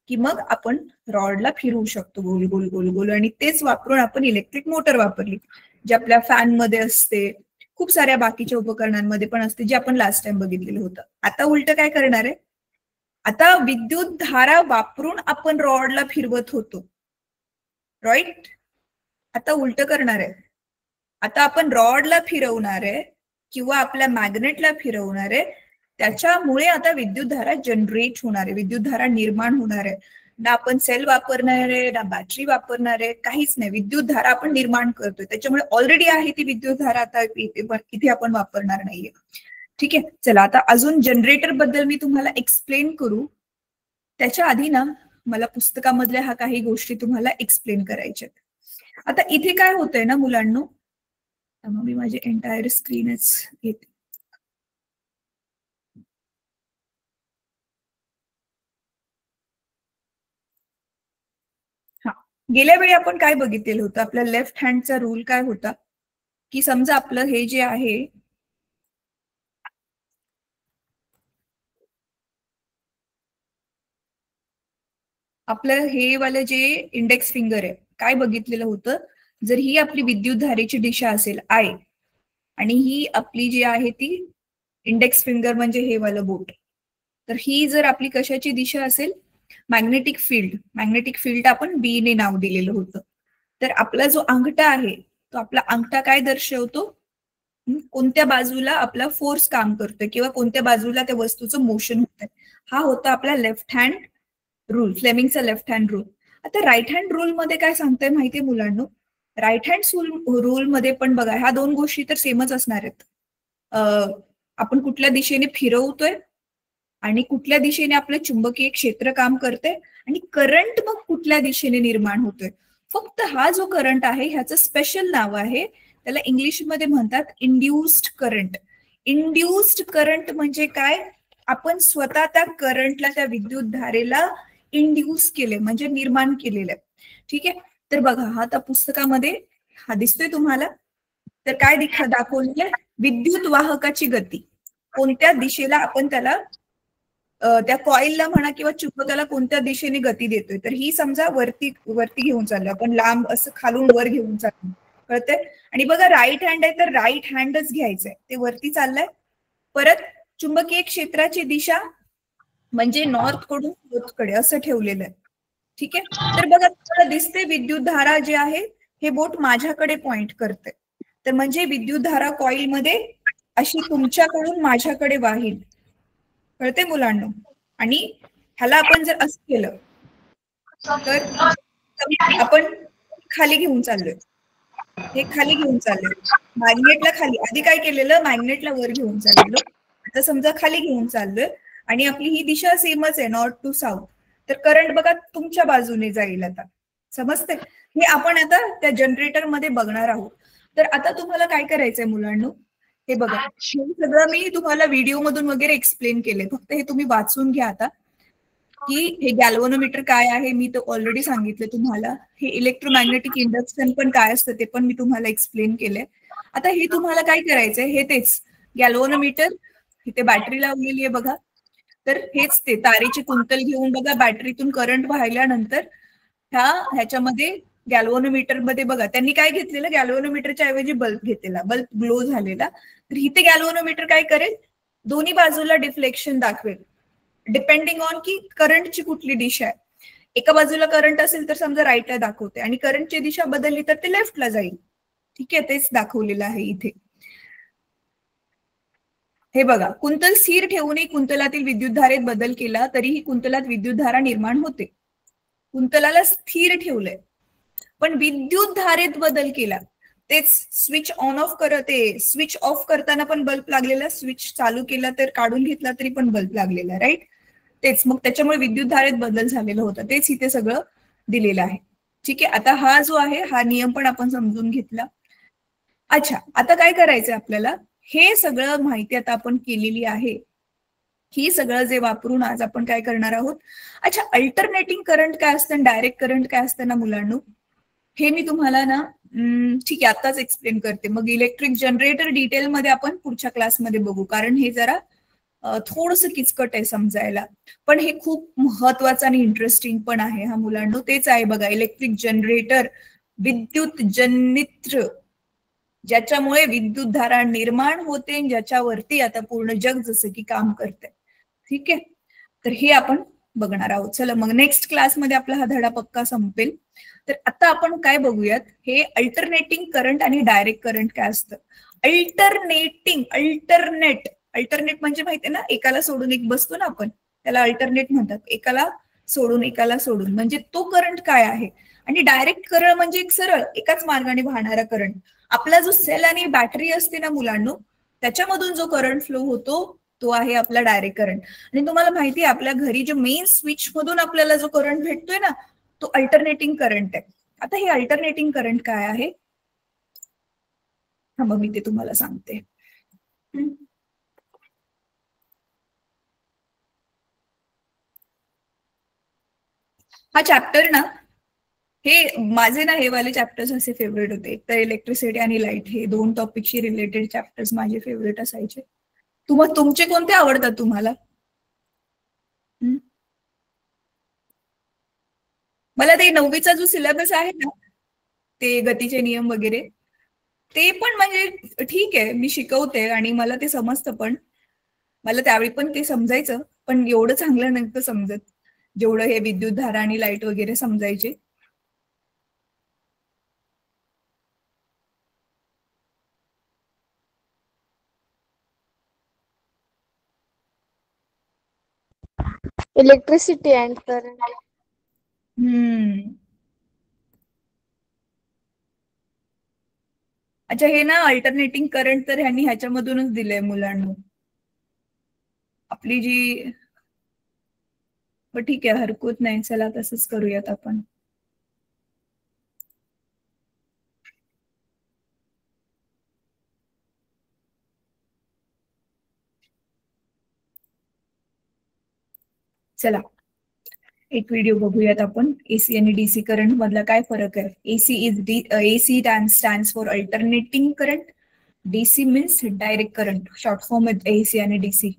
की मग आपण रॉडला फिरवू शकतो गोल गोल गोल गोल, आणि तेच वापरून आपण इलेक्ट्रिक मोटर वापरली, जे आपल्या फॅनमध्ये असते, खूप साऱ्या बाकीच्या उपकरणांमध्ये पण असते, जे आपण लास्ट टाइम बघितलेलं होतं. आता उलट काय करणार आहे, आता विद्युत धारा वापरून आपण रॉडला फिरवत होतो, राईट. आता उलट करणार आहे, आता आपण रॉडला फिरवणार आहे किंवा आपल्या मॅग्नेटला फिरवणार आहे, त्याच्यामुळे आता विद्युत धारा जनरेट होणार आहे, विद्युत धारा निर्माण होणार आहे. ना आपण सेल वापरणार आहे, ना बॅटरी वापरणार आहे, काहीच नाही, विद्युत धारा आपण निर्माण करतोय. त्याच्यामुळे ऑलरेडी आहे ती विद्युत धारा आता इथे आपण वापरणार नाहीये. ठीक आहे, चला आता अजून जनरेटर बद्दल मी तुम्हाला एक्सप्लेन करू. त्याच्या आधी ना मला पुस्तकामधल्या हा काही गोष्टी तुम्हाला एक्सप्लेन करायच्या. आता इथे काय होतंय ना मुलांनो, मी माझी एंटायर स्क्रीनच घेते. हा, गेल्या वेळी आपण काय बघितलेलं होतं, आपल्या लेफ्ट हँडचा रूल काय होता, की समजा आपलं हे जे आहे आपलं हे वालं जे इंडेक्स फिंगर आहे, काय बघितलेलं होतं, जर ही आपली विद्युत धारेची दिशा असेल आय, आणि ही आपली जी आहे ती इंडेक्स फिंगर म्हणजे हे वालं बोट, तर ही जर आपली कशाची दिशा असेल, मॅग्नेटिक फील्ड आपण बी ने नाव दिलेलं होतं. तर आपला जो अंगठा आहे तो आपला अंगठा काय दर्शवतो, कोणत्या बाजूला आपला फोर्स काम करतोय किंवा कोणत्या बाजूला त्या वस्तूचं मोशन होतंय, हा होता आपला लेफ्ट हँड रूल, फ्लेमिंगचा लेफ्ट हँड रूल. आता राईट हँड रूल मध्ये काय सांगतंय माहितीये मुलांनो, राईट हँड रूल मध्ये पण बघा ह्या दोन गोष्टी तर सेमच असणार आहेत. आपण कुठल्या दिशेने फिरवतोय आणि कुठल्या दिशेने आपलं चुंबकीय क्षेत्र काम करते, आणि करंट मग कुठल्या दिशेने निर्माण होतोय. फक्त हा जो करंट आहे ह्याचं स्पेशल नाव आहे, त्याला इंग्लिशमध्ये म्हणतात इंड्युस्ड करंट. इंड्युस्ड करंट म्हणजे काय, आपण स्वतः त्या करंटला, त्या विद्युत धारेला इंड्यूस केले, म्हणजे निर्माण केलेलं आहे. ठीक आहे, तर बघा हा आता पुस्तकामध्ये हा दिसतोय तुम्हाला, तर काय दाखवलेलं आहे, विद्युत वाहकाची गती, कोणत्या दिशेला आपण त्याला त्या कॉइलला म्हणा किंवा चुंबकाला कोणत्या दिशेने गती देतोय. तर ही समजा वरती घेऊन चाललोय आपण, लांब असं खालून वर घेऊन चाललोय, कळतंय. आणि बघा राईट हँड आहे तर राईट हँडच घ्यायचंय, ते वरती चाललंय. परत चुंबकीय क्षेत्राची दिशा म्हणजे नॉर्थ कडून साऊथ कडे असं ठेवलेलं आहे. ठीक आहे, तर बघा तुम्हाला दिसते विद्युत धारा जी आहे हे बोट माझ्याकडे पॉइंट करते, तर म्हणजे विद्युत धारा कॉइल मध्ये अशी तुमच्याकडून माझ्याकडे वाहील, कळते मुलांना. आणि ह्याला आपण जर असं केलं तर आपण खाली घेऊन चाललोय, हे खाली घेऊन चाललोय, मॅग्नेटला खाली, आधी काय केलेलं मॅग्नेटला वर घेऊन चाललेलो, आता समजा खाली घेऊन चाललोय आणि आपली ही दिशा सेमच आहे नॉर्थ टू साऊथ, तर करंट बघा तुमच्या बाजूने जाईल. आता समजते, हे आपण आता त्या जनरेटर मध्ये बघणार आहोत. तर आता तुम्हाला काय करायचंय मुलांनो, हे बघा हे सगळं मी तुम्हाला व्हिडिओ मधून वगैरे एक्सप्लेन केलंय, फक्त हे तुम्ही वाचून घ्या आता, की हे गॅल्व्हनोमीटर काय आहे मी तर ऑलरेडी सांगितलं तुम्हाला, हे इलेक्ट्रोमॅग्नेटिक इंडक्शन पण काय असतं ते पण मी तुम्हाला एक्सप्लेन केलंय. आता हे तुम्हाला काय करायचंय, हे तेच गॅल्व्हनोमीटर, इथे बॅटरी लावलेली आहे बघा, तर हेच ते तारेची कुंतल घेऊन बघा बॅटरीतून करंट वाहिल्यानंतर ह्याच्यामध्ये गॅल्व्हनोमीटर मध्ये बघा त्यांनी काय घेतलेलं, गॅल्व्हनोमीटरच्या ऐवजी बल्ब घेतलेला, बल्ब ग्लो झालेला. तर इथे गॅल्व्हनोमीटर काय करेल, दोन्ही बाजूला डिफ्लेक्शन दाखवेल, डिपेंडिंग ऑन की करंटची कुठली दिशा आहे. एका बाजूला करंट असेल तर समजा राईटला दाखवते, आणि करंटची दिशा बदलली तर ते लेफ्टला जाईल. ठीक आहे, तेच दाखवलेलं आहे इथे. हे बघा, कुंतल स्थिर ठेवूनही कुंतलातील विद्युत धारेत बदल केला तरीही कुंतलात विद्युत धारा निर्माण होते. कुंतलाला स्थिर ठेवलंय पण विद्युत धारेत बदल केला, तेच स्विच ऑन ऑफ करते, स्विच ऑफ करताना पण बल्ब लागलेला, स्विच चालू केला तर काढून घेतला तरी पण बल्ब लागलेला, राईट. तेच मग त्याच्यामुळे विद्युत धारेत बदल झालेला होता, तेच इथे सगळं दिलेलं आहे. ठीक आहे, आता हा जो आहे हा नियम पण आपण समजून घेतला. अच्छा, आता काय करायचंय आपल्याला, हे सगळं माहिती आता आपण केलेली आहे, ही सगळं जे वापरून आज आपण काय करणार आहोत. अच्छा, अल्टरनेटिंग करंट काय असतं, डायरेक्ट करंट काय असतं ना मुलांनो, हे मी तुम्हाला ना ठीक आहे आताच एक्सप्लेन करते, मग इलेक्ट्रिक जनरेटर डिटेलमध्ये आपण पुढच्या क्लासमध्ये बघू, कारण हे जरा थोडस किचकट आहे समजायला, पण हे खूप महत्वाचं आणि इंटरेस्टिंग पण आहे हा मुलांनो. तेच आहे बघा, इलेक्ट्रिक जनरेटर, विद्युत जनित्र, ज्याच्यामुळे विद्युत धारा निर्माण होते, ज्याच्यावरती आता पूर्ण जग जसं की काम करते. ठीक आहे, तर हे आपण बघणार आहोत. चला मग नेक्स्ट क्लासमध्ये आपला हा धडा पक्का संपेल. तर आता आपण काय बघूयात, हे अल्टरनेटिंग करंट आणि डायरेक्ट करंट काय असतं. अल्टरनेट म्हणजे माहितीये ना, एकाला सोडून एक बसतो ना आपण, त्याला अल्टरनेट म्हणतात. एकाला सोडून म्हणजे तो करंट काय आहे. आणि डायरेक्ट करंट म्हणजे एक सरळ एकाच मार्गाने वाहणारा करंट. आपला जो सेल आणि बॅटरी असते ना मुलांनो, त्याच्यामधून जो करंट फ्लो होतो तो आहे आपला डायरेक्ट करंट. आणि तुम्हाला माहिती आहे, आपल्या घरी जो मेन स्विच मधून आपल्याला जो करंट भेटतोय ना, तो अल्टरनेटिंग करंट आहे. आता हे अल्टरनेटिंग करंट काय आहे, हा मग मी ते तुम्हाला सांगते. हा चॅप्टर ना, हे माझे ना हे वाले चॅप्टर्स असे फेवरेट होते. एक तर इलेक्ट्रिसिटी आणि लाईट, हे दोन टॉपिकशी रिलेटेड चॅप्टर्स माझे फेवरेट असायचे. तुमचे कोणते आवडतात तुम्हाला? मला ते 9वीचा जो सिलेबस आहे ना, ते गतीचे नियम वगैरे, ते पण म्हणजे ठीक आहे, मी शिकवते आणि मला ते समजतं, पण मला त्यावेळी पण ते समजायचं, पण एवढं चांगलं नव्हतं समजत जेवढं हे विद्युत धारा आणि लाईट वगैरे समजायचे. Electricity and current. अच्छा, हे ना अल्टरनेटिंग करंट तर ह्यांनी ह्याच्यामधूनच दिलंय मुलांना. आपली जी, पण ठीक आहे, हरकत नाही, चला तसंच करूयात आपण. चला एक व्हिडिओ बघूयात आपण. एसी आणि डीसी करंट मधला काय फरक आहे. AC stands for alternating current, DC means direct current. Short form आहे एसी आणि डीसी.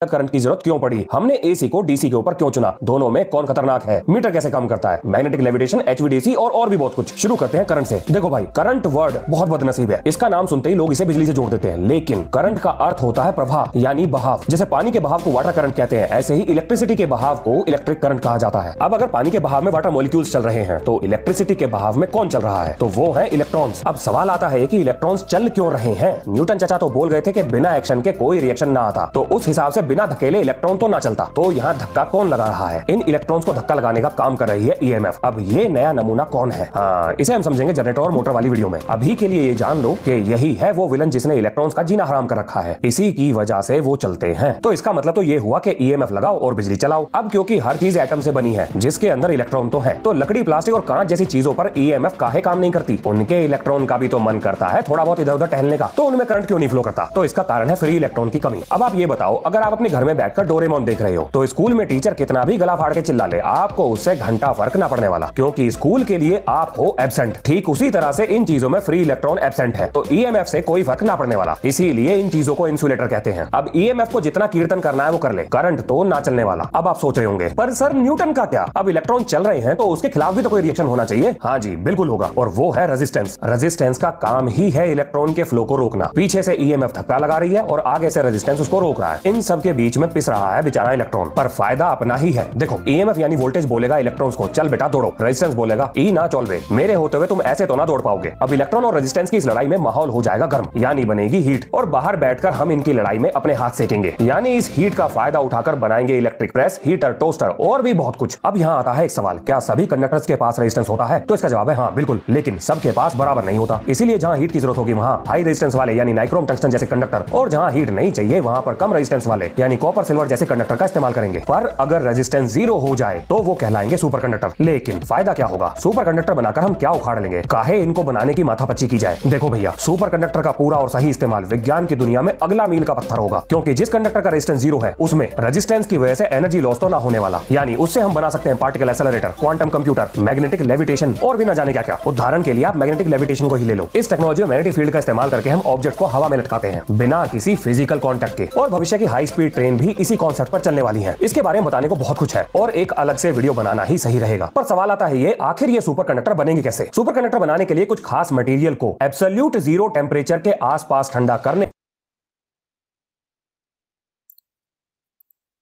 करंट की जरूरत क्यों पड़ी, हमने एसी को डीसी के ऊपर क्यों चुना, दोनों में कौन खतरनाक है, मीटर कैसे काम करता है, मैग्नेटिक लेविटेशन, एचवीडीसी और भी बहुत कुछ। शुरू करते हैं करंट से। देखो भाई, करंट वर्ड बहुत बदनसीब है। इसका नाम सुनते ही लोग इसे बिजली से जोड़ देते हैं, लेकिन करंट का अर्थ होता है प्रवाह यानी बहाव। जैसे पानी के बहाव को वाटर करंट कहते हैं, ऐसे ही इलेक्ट्रिसिटी के बहाव को इलेक्ट्रिक करंट कहा जाता है। अब अगर पानी के बहाव में वाटर मॉलिक्यूल्स चल रहे हैं, तो इलेक्ट्रिसिटी के बहाव में कौन चल रहा है, तो वो है इलेक्ट्रॉन्स। अब सवाल आता है कि इलेक्ट्रॉन्स चल क्यों रहे हैं। न्यूटन चाचा तो बोल गए थे कि बिना एक्शन के कोई रिएक्शन ना आता, तो उस हिसाब से बिना धकेले इलेक्ट्रॉन तो ना चलता। तो यहाँ धक्का कौन लगा रहा है, इन इलेक्ट्रॉन्स को धक्का लगाने का काम कर रही है ईएमएफ। अब ये नया नमूना कौन है, हाँ, इसे हम समझेंगे जनरेटर और मोटर वाली वीडियो में। अभी के लिए ये जान लो कि यही है वो विलन जिसने इलेक्ट्रॉन्स का जीना हराम कर रखा है, इसी की वजह से वो चलते हैं। तो इसका मतलब तो ये हुआ कि ईएमएफ लगाओ और बिजली चलाओ। अब क्योंकि हर चीज एटम से बनी है जिसके अंदर इलेक्ट्रॉन तो है, तो लकड़ी, प्लास्टिक और कांच जैसी चीजों पर ईएमएफ काहे काम नहीं करती। उनके इलेक्ट्रॉन का भी तो मन करता है थोड़ा बहुत इधर उधर टहलने का, तो उनमें करंट क्यों नहीं फ्लो करता। तो इसका कारण है फ्री इलेक्ट्रॉन की कमी। अब आप ये बताओ, अगर आप अपने घर में बैठकर डोरेमोन देख रहे हो, तो स्कूल में टीचर कितना भी गला फाड़ के चिल्ला ले, आपको उससे घंटा फर्क ना पड़ने वाला, क्योंकि स्कूल के लिए आप हो एब्सेंट। ठीक उसी तरह से इन चीजों में फ्री इलेक्ट्रॉन एब्सेंट है, तो ईएमएफ से कोई फर्क ना पड़ने वाला, इसीलिए इन चीजों को इंसुलेटर कहते हैं। अब ईएमएफ को जितना कीर्तन करना है वो कर ले, करंट तो ना चलने वाला। अब आप सोच रहे होंगे, पर सर न्यूटन का क्या, अब इलेक्ट्रॉन चल रहे हैं तो उसके खिलाफ भी तो कोई रिएक्शन होना चाहिए। हाँ जी बिल्कुल होगा, और वो है रेजिस्टेंस। रेजिस्टेंस का काम ही है इलेक्ट्रॉन के फ्लो को रोकना। पीछे से ईएमएफ धक्का लगा रही है और आगे से रेजिस्टेंस उसको रोक रहा है। इन सब के बीच में पिस रहा है बेचारा इलेक्ट्रॉन, पर फायदा अपना ही है। देखो, ईएमएफ यानी वोल्टेज बोलेगा इलेक्ट्रॉन्स को चल बेटा दौड़ो, रेजिस्टेंस बोलेगा ई ना चल बे, मेरे होते हुए तुम ऐसे तो ना दौड़ पाओगे। अब इलेक्ट्रॉन और रेजिस्टेंस की इस लड़ाई में माहौल हो जाएगा गर्म, यानी बनेगी हीट, और बाहर बैठकर हम इनकी लड़ाई में अपने हाथ सेकेंगे, यानी इस हीट का फायदा उठाकर बनाएंगे इलेक्ट्रिक प्रेस, हीटर, टोस्टर और भी बहुत कुछ। अब यहाँ आता है एक सवाल, क्या सभी कंडक्टर्स के पास रेजिस्टेंस होता है, तो इसका जवाब है हाँ बिल्कुल, लेकिन सबके पास बराबर नहीं होता। इसीलिए जहाँ हीट की जरूरत होगी वहाँ हाई रेजिस्टेंस वाले यानी नाइक्रोम टंगस्टन जैसे कंडक्टर, और जहाँ हीट नहीं चाहिए वहाँ पर कम रेजिस्टेंस वाले यानी कॉपर सिल्वर जैसे कंडक्टर का इस्तेमाल करेंगे। पर अगर रेजिस्टेंस 0 हो जाए तो वो कहलाएंगे सुपर कंडक्टर। लेकिन फायदा क्या होगा? सुपर कंडक्टर बनाकर हम क्या उखाड़ लेंगे? काहे इनको बनाने की माथापच्ची की जाए? देखो भैया, सुपर कंडक्टर का पूरा और सही इस्तेमाल विज्ञान की दुनिया में अगला मील का पत्थर होगा, क्योंकि जिस कंडक्टर का रेजिस्टेंस 0 है उसमें रेजिस्टेंस की वजह से एनर्जी लॉस तो ना होने वाला। यानी उससे हम बना सकते हैं particle accelerator, quantum computer, magnetic levitation और भी ना जाने क्या क्या। उदाहरण के लिए आप मैग्नेटिक लेविटेशन को ही ले लो। इस टेक्नोलॉजी में मैग्नेटिक फील्ड का इस्तेमाल करके हम ऑब्जेक्ट को हवा में लटकाते हैं बिना किसी फिजिकल कॉन्टैक्ट के। और भविष्य की हाई स्पीड ट्रेन भी इसी कॉन्सेप्ट पर चलने वाली है। इसके बारे में बताने को बहुत कुछ है और एक अलग से वीडियो बनाना ही सही रहेगा। पर सवाल आता है ये, आखिर ये सुपर कंडक्टर बनेंगे कैसे? सुपर कंडक्टर बनाने के लिए कुछ खास मटेरियल को एब्सोल्यूट 0 टेम्परेचर के आसपास ठंडा करने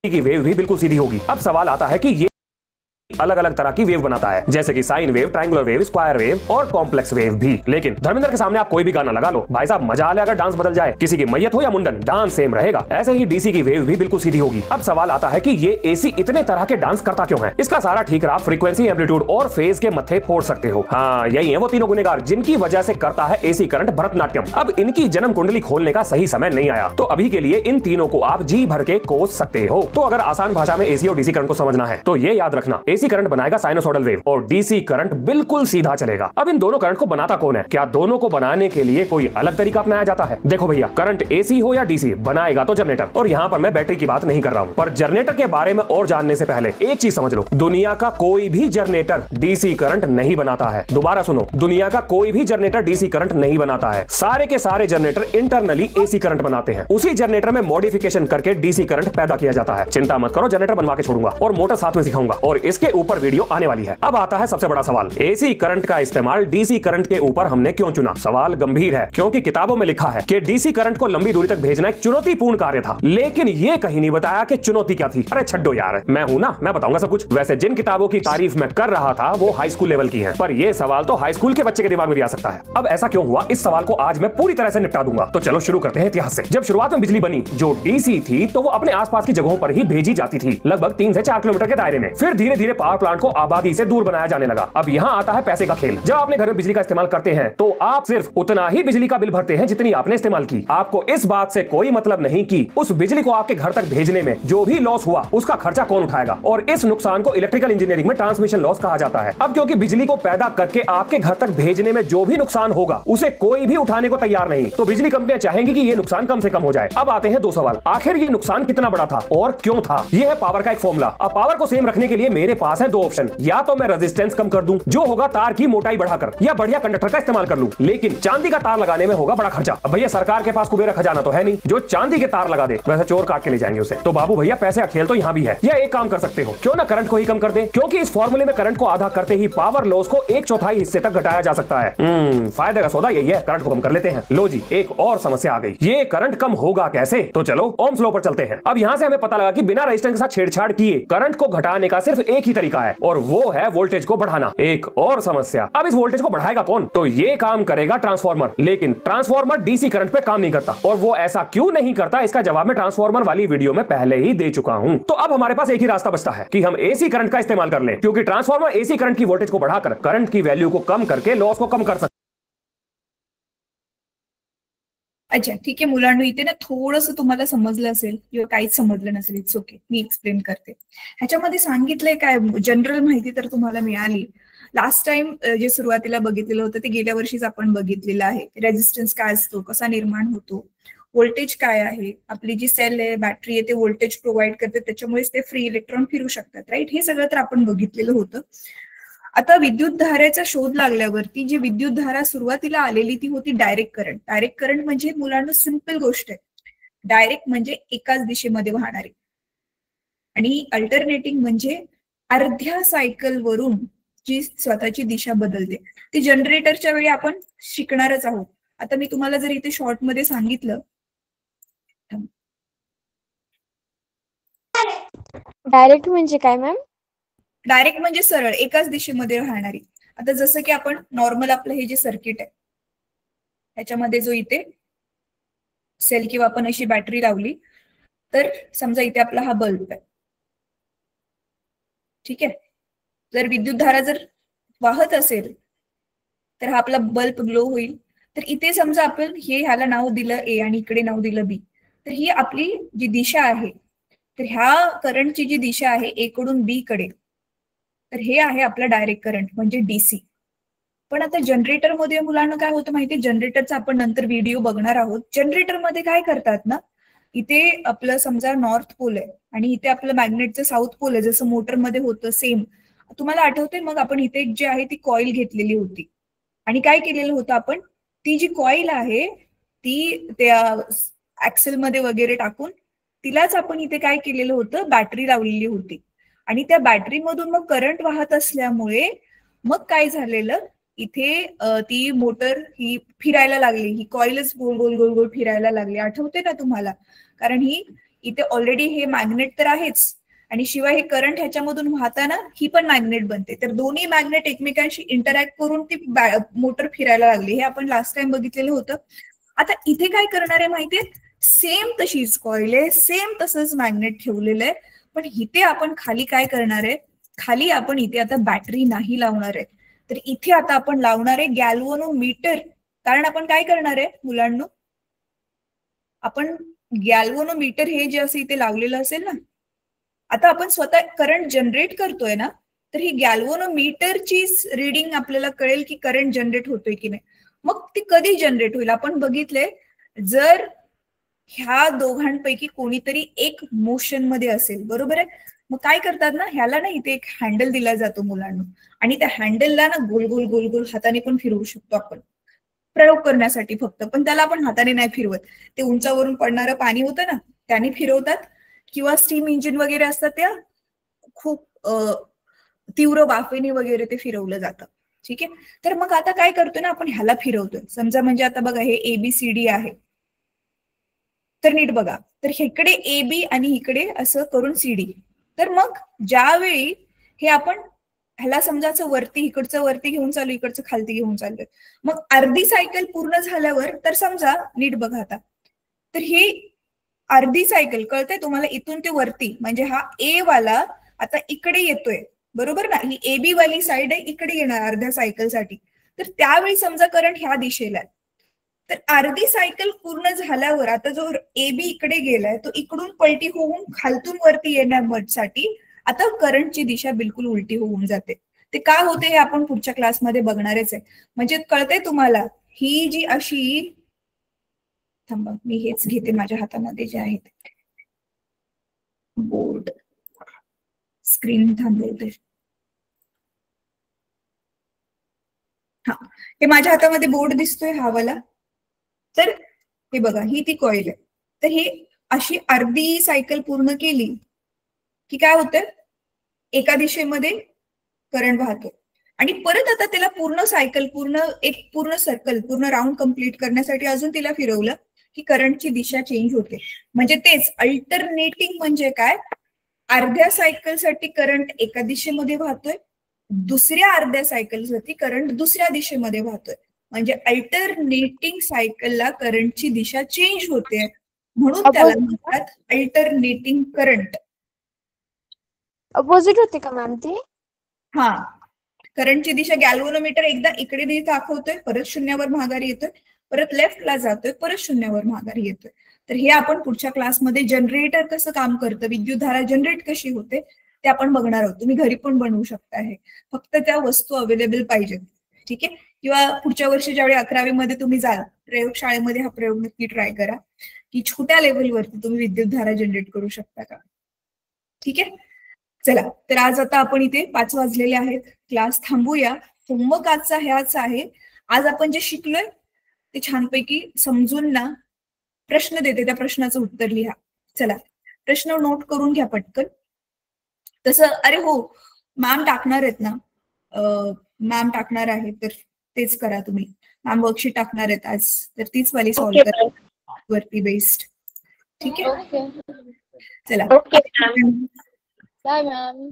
की वेव भी बिल्कुल सीधी होगी। अब सवाल आता है कि ये अलग अलग तरह की वेव बनाता है, जैसे कि sine wave, triangular wave, square wave और कॉम्प्लेक्स वेव भी। लेकिन धर्मेंद्र के सामने आप कोई भी गाना लगा लो, भाई साहब मजा आ ले। अगर डांस बदल जाए, किसी की मैयत हो या मुंडन, डांस सेम रहेगा। ऐसे ही डीसी की वेव भी बिल्कुल सीधी होगी। अब सवाल आता है कि ये एसी इतने तरह के डांस करता क्यों है? इसका सारा ठीकरा आप फ्रीक्वेंसी, एम्पलीट्यूड और फेज के मत्थे फोड़ सकते हो। हाँ, यही है वो तीनों गुनेगार जिनकी वजह से करता है एसी करंट भरतनाट्यम। अब इनकी जन्म कुंडली खोलने का सही समय नहीं आया, तो अभी के लिए इन तीनों को आप जी भर के कोस सकते हो। तो अगर आसान भाषा में एसी और डीसी करंट को समझना है तो ये याद रखना, एसी करंट बनाएगा साइनसोइडल वेव और डीसी करंट बिल्कुल सीधा चलेगा। अब इन दोनों करंट को बनाता कौन है? क्या दोनों को बनाने के लिए कोई अलग तरीका अपनाया जाता है? देखो भैया, करंट एसी हो या डीसी, बनाएगा तो जनरेटर। और यहाँ पर मैं बैटरी की बात नहीं कर रहा हूँ। पर जनरेटर के बारे में और जानने से पहले एक चीज समझ लो, दुनिया का कोई भी जनरेटर डीसी करंट नहीं बनाता है। दोबारा सुनो, दुनिया का कोई भी जनरेटर डीसी करंट नहीं बनाता है। सारे के सारे जनरेटर इंटरनली एसी करंट बनाते हैं। उसी जनरेटर में मॉडिफिकेशन करके डीसी करंट पैदा किया जाता है। चिंता मत करो, जनरेटर बनवा के छोड़ूंगा और मोटर साथ में सिखाऊंगा और इसके ऊपर वीडियो आने वाली है। अब आता है सबसे बड़ा सवाल, एसी करंट का इस्तेमाल डीसी करंट के ऊपर हमने क्यों चुना? सवाल गंभीर है, क्योंकि किताबों में लिखा है कि डीसी करंट को लंबी दूरी तक भेजना एक चुनौतीपूर्ण कार्य था, लेकिन ये कहीं नहीं बताया कि चुनौती क्या थी। अरे छड्डो यार, मैं हूं ना, मैं बताऊंगा सब कुछ। वैसे जिन किताबों की तारीफ मैं कर रहा था वो हाई स्कूल लेवल की है, पर यह सवाल तो हाई स्कूल के बच्चे के दिमाग में भी आ सकता है। अब ऐसा क्यों हुआ, इस सवाल को आज मैं पूरी तरह से निपटा दूंगा। तो चलो शुरू करते हैं इतिहास से। जब शुरुआत में बिजली बनी जो डीसी थी, तो वो अपने आसपास की जगहों पर ही भेजी जाती थी, लगभग 3 से 4 किलोमीटर के दायरे में। फिर धीरे धीरे पावर प्लांट को आबादी से दूर बनाया जाने लगा। अब यहाँ आता है पैसे का खेल। जब आपने घर में बिजली का इस्तेमाल करते हैं तो आप सिर्फ उतना ही बिजली का बिल भरते हैं जितनी आपने इस्तेमाल की। आपको इस बात से कोई मतलब नहीं कि उस बिजली को आपके घर तक भेजने में जो भी लॉस हुआ उसका खर्चा कौन उठाएगा, और इस नुकसान को इलेक्ट्रिकल इंजीनियरिंग में ट्रांसमिशन लॉस कहा जाता है। अब क्योंकि बिजली को पैदा करके आपके घर तक भेजने में जो भी नुकसान होगा उसे कोई भी उठाने को तैयार नहीं, तो बिजली कंपनियां चाहेंगी कि ये नुकसान कम से कम हो जाए। अब आते हैं 2 सवाल, आखिर ये नुकसान कितना बड़ा था और क्यों था? ये है पावर का एक फॉर्मूला। अब पावर को सेम रखने के लिए मेरे पास है 2 ऑप्शन, या तो मैं रेजिस्टेंस कम कर दूं जो होगा तार की मोटाई बढ़ाकर, या बढ़िया कंडक्टर का इस्तेमाल कर लूं, लेकिन चांदी का तार लगाने में होगा बड़ा खर्चा। अब भैया सरकार के पास कुबेरा खजाना तो है नहीं जो चांदी के तार लगा दे, वैसे चोर काट के ले जाएंगे उसे। तो बाबू भैया पैसे का खेल तो यहाँ भी है। या एक काम कर सकते हो, क्यों ना करंट को ही कम कर दे, क्योंकि इस फॉर्मूले में करंट को आधा करते ही पावर लॉस को 1/4 हिस्से तक घटाया जा सकता है। फायदे का सौदा यही है, करंट को कम कर लेते हैं। लो जी, एक और समस्या आ गई, ये करंट कम होगा कैसे? तो चलो ओम्स लॉ पर चलते हैं। अब यहाँ से हमें पता लगा कि बिना रेजिस्टेंस के साथ छेड़छाड़ किए करंट को घटाने का सिर्फ एक ही तरीका है, और वो है वोल्टेज को बढ़ाना। एक और समस्या, अब इस वोल्टेज को बढ़ाएगा कौन? तो ये काम करेगा ट्रांसफार्मर, लेकिन ट्रांसफार्मर डीसी करंट पे काम नहीं करता। और वो ऐसा क्यों नहीं करता, इसका जवाब मैं ट्रांसफार्मर वाली वीडियो में पहले ही दे चुका हूं। तो अब हमारे पास एक ही रास्ता बचता है कि हम एसी करंट का इस्तेमाल कर लें, क्योंकि ट्रांसफार्मर एसी करंट की वोल्टेज को बढ़ाकर करंट की वैल्यू को कम करके लॉस को कम कर सकता। अच्छा ठीक आहे मुलांनो, इथे ना थोडंसं तुम्हाला समजलं असेल किंवा काहीच समजलं नसेल, इट्स ओके, मी एक्सप्लेन करते. ह्याच्यामध्ये सांगितलंय काय, जनरल माहिती तर तुम्हाला मिळाली. लास्ट टाइम जे सुरुवातीला बघितलेलं होतं ते गेल्या वर्षीच आपण बघितलेलं आहे. रेजिस्टन्स काय असतो, कसा निर्माण होतो, व्होल्टेज काय आहे, आपली जी सेल आहे, बॅटरी आहे, ते व्होल्टेज प्रोव्हाइड करते, त्याच्यामुळेच ते फ्री इलेक्ट्रॉन फिरू शकतात, राईट. हे सगळं तर आपण बघितलेलं होतं. आता विद्युत धारेचा शोध लागल्यावरती जी विद्युत धारा सुरुवातीला आलेली ती होती डायरेक्ट करंट. डायरेक्ट करंट म्हणजे मुलांना सिंपल गोष्ट आहे. डायरेक्ट म्हणजे एकाच दिशेमध्ये वाहणारी, आणि अल्टरनेटिंग म्हणजे अर्ध्या सायकल वरून जी स्वतःची दिशा बदलते. ती जनरेटरच्या वेळी आपण शिकणारच आहोत. आता मी तुम्हाला जर इथे शॉर्ट मध्ये सांगितलं, डायरेक्ट म्हणजे काय मॅम? डायरेक्ट म्हणजे सरळ एकाच दिशेमध्ये राहणारी. आता जसं की आपण नॉर्मल आपलं हे जे सर्किट आहे त्याच्यामध्ये जो इथे सेल किंवा आपण अशी बॅटरी लावली, तर समजा इथे आपला हा बल्ब आहे, ठीक आहे. जर विद्युत धारा जर वाहत असेल तर हा आपला बल्ब ग्लो होईल. तर इथे समजा आपण हे ह्याला नाव दिलं ए आणि इकडे नाव दिलं बी, तर ही आपली जी दिशा आहे तर ह्या करंटची जी दिशा आहे ए कडून बी कडे, तर हे आहे आपला डायरेक्ट करंट म्हणजे डीसी. पण आता जनरेटरमध्ये मुलांना काय होतं माहितीये, जनरेटरचा आपण नंतर व्हिडिओ बघणार आहोत. जनरेटरमध्ये काय करतात ना, इथे आपलं समजा नॉर्थ पोल आहे आणि इथे आपलं मॅग्नेटचं साऊथ पोल आहे, जसं मोटरमध्ये होतं सेम. तुम्हाला आठवते मग आपण इथे एक जी आहे ती कॉईल घेतलेली होती आणि काय केलेलं होतं आपण, ती जी कॉईल आहे ती त्या ऍक्सेल मध्ये वगैरे टाकून तिलाच आपण इथे काय केलेलं होतं, बॅटरी लावलेली होती आणि त्या बॅटरीमधून मग करंट वाहत असल्यामुळे मग काय झालेलं, इथे ती मोटर ही फिरायला लागली, ही कॉईलच गोल गोल गोल गोल फिरायला लागली. आठवते ना तुम्हाला? कारण ही इथे ऑलरेडी हे मॅग्नेट तर आहेच आणि शिवाय हे करंट ह्याच्यामधून वाहताना ही पण मॅग्नेट बनते, तर दोन्ही मॅग्नेट एकमेकांशी इंटरॅक्ट करून ती मोटर फिरायला लागली. हे आपण लास्ट टाइम बघितलेलं होतं. आता इथे काय करणार आहे माहितीये, सेम तशीच कॉईल आहे, सेम तसंच मॅग्नेट ठेवलेलं आहे, पण इथे आपण खाली काय करणार आहे, खाली आपण इथे आता बॅटरी नाही लावणार आहे, तर इथे आता आपण लावणार आहे गॅल्व्हनोमीटर. कारण आपण काय करणार आहे मुलांना, आपण गॅल्व्हनोमीटर हे जे असं इथे लावलेलं असेल ना, आता आपण स्वतः करंट जनरेट करतोय ना, तर ही गॅल्व्हनोमीटरची रीडिंग आपल्याला कळेल की करंट जनरेट होतोय की नाही. मग ती कधी जनरेट होईल आपण बघितलंय, जर ह्या दोघांपैकी कोणीतरी एक मोशन मध्ये असेल, बरोबर आहे. मग काय करतात ना, ह्याला ना इथे एक हँडल दिला जातो मुलांना आणि त्या हँडलला ना गोल गोल गोल गोल हाताने पण फिरवू शकतो आपण प्रयोग करण्यासाठी फक्त, पण त्याला आपण हाताने नाही फिरवत. ते उंचावरून पडणारं पाणी होतं ना, त्याने फिरवतात किंवा स्टीम इंजिन वगैरे असतात त्या खूप तीव्र वाफेने वगैरे ते फिरवलं जातं. ठीक आहे. तर मग आता काय करतोय ना आपण, ह्याला फिरवतोय समजा, म्हणजे आता बघा हे ABCD आहे, तर नीट बघा, तर इकडे AB आणि इकडे असं करून CD. तर मग ज्यावेळी हे आपण ह्याला समजायचं वरती, इकडचं वरती घेऊन चालू, इकडचं खालती घेऊन चाललोय, मग अर्धी सायकल पूर्ण झाल्यावर तर समजा नीट बघा आता, तर ही अर्धी सायकल कळतंय तुम्हाला, इथून ते वरती म्हणजे हा A वाला आता इकडे येतोय, बरोबर ना, ही AB वाली साईड आहे, इकडे येणार अर्ध्या सायकलसाठी. तर त्यावेळी समजा करंट ह्या दिशेला आहे, तर अर्धी सायकल पूर्ण झाल्यावर आता जो AB इकडे गेलाय तो इकडून पलटी होऊन खालतून वरती येण्यासाठी आता करंटची दिशा बिलकुल उलटी होऊन जाते. ते का होते हे आपण पुढच्या क्लासमध्ये बघणारच आहे. म्हणजे कळतंय तुम्हाला, ही जी अशी, थांबा मी हेच घेते माझ्या हातामध्ये जे आहे ते बोर्ड, स्क्रीन थांबवते. हा, हे माझ्या हातामध्ये बोर्ड दिसतोय हा वाला. तर हे बघा, ही ती कॉईल आहे. तर हे अशी अर्धी सायकल पूर्ण केली की काय होतं, एका दिशेमध्ये करंट वाहतो आणि परत आता त्याला पूर्ण सायकल, पूर्ण सर्कल, पूर्ण राऊंड कंप्लीट करण्यासाठी अजून तिला फिरवलं की करंटची दिशा चेंज होते. म्हणजे तेच अल्टरनेटिंग म्हणजे काय, अर्ध्या सायकलसाठी करंट एका दिशेमध्ये वाहतोय, दुसऱ्या अर्ध्या सायकलसाठी करंट दुसऱ्या दिशेमध्ये वाहतोय. म्हणजे अल्टरनेटिंग सायकलला करंटची दिशा चेंज होते, म्हणून त्याला म्हणतात अल्टरनेटिंग करंट. अपोजिट होते का मॅम ती? हा, करंटची दिशा गॅल्व्हनोमीटर एकदा इकडे दाखवतोय, परत शून्यावर माघारी येतोय, परत लेफ्टला जातोय, परत शून्यावर माघारी येतोय. तर हे आपण पुढच्या क्लासमध्ये जनरेटर कसं काम करतं, विद्युतधारा जनरेट कशी होते ते आपण बघणार आहोत. तुम्ही घरी पण बनवू शकता हे, फक्त त्या वस्तू अवेलेबल पाहिजेत. ठीक आहे. किंवा पुढच्या वर्षी ज्यावेळी 11वी मध्ये तुम्ही जाल प्रयोगशाळेमध्ये हा प्रयोग नक्की ट्राय करा की छोट्या लेव्हलवरती तुम्ही विद्युतधारा जनरेट करू शकता का. ठीक आहे. चला, तर आज आता आपण इथे 5 वाजलेले आहेत, क्लास थांबूया. होमवर्क आजचा ह्याच आहे. आज आपण जे शिकलोय ते छानपैकी समजून ना प्रश्न देते, त्या प्रश्नाचं उत्तर लिहा. चला, प्रश्न नोट करून घ्या पटकन. तसं, अरे हो, मॅम टाकणार आहेत ना, मॅम टाकणार आहे, तर तेच करा तुम्ही. मॅम वर्कशीट टाकणार आहेत आज, तर तीच वाली सॉल्व्ह करा वरती बेस्ड. ठीक आहे. चला, ओके मॅम. Bye ma'am.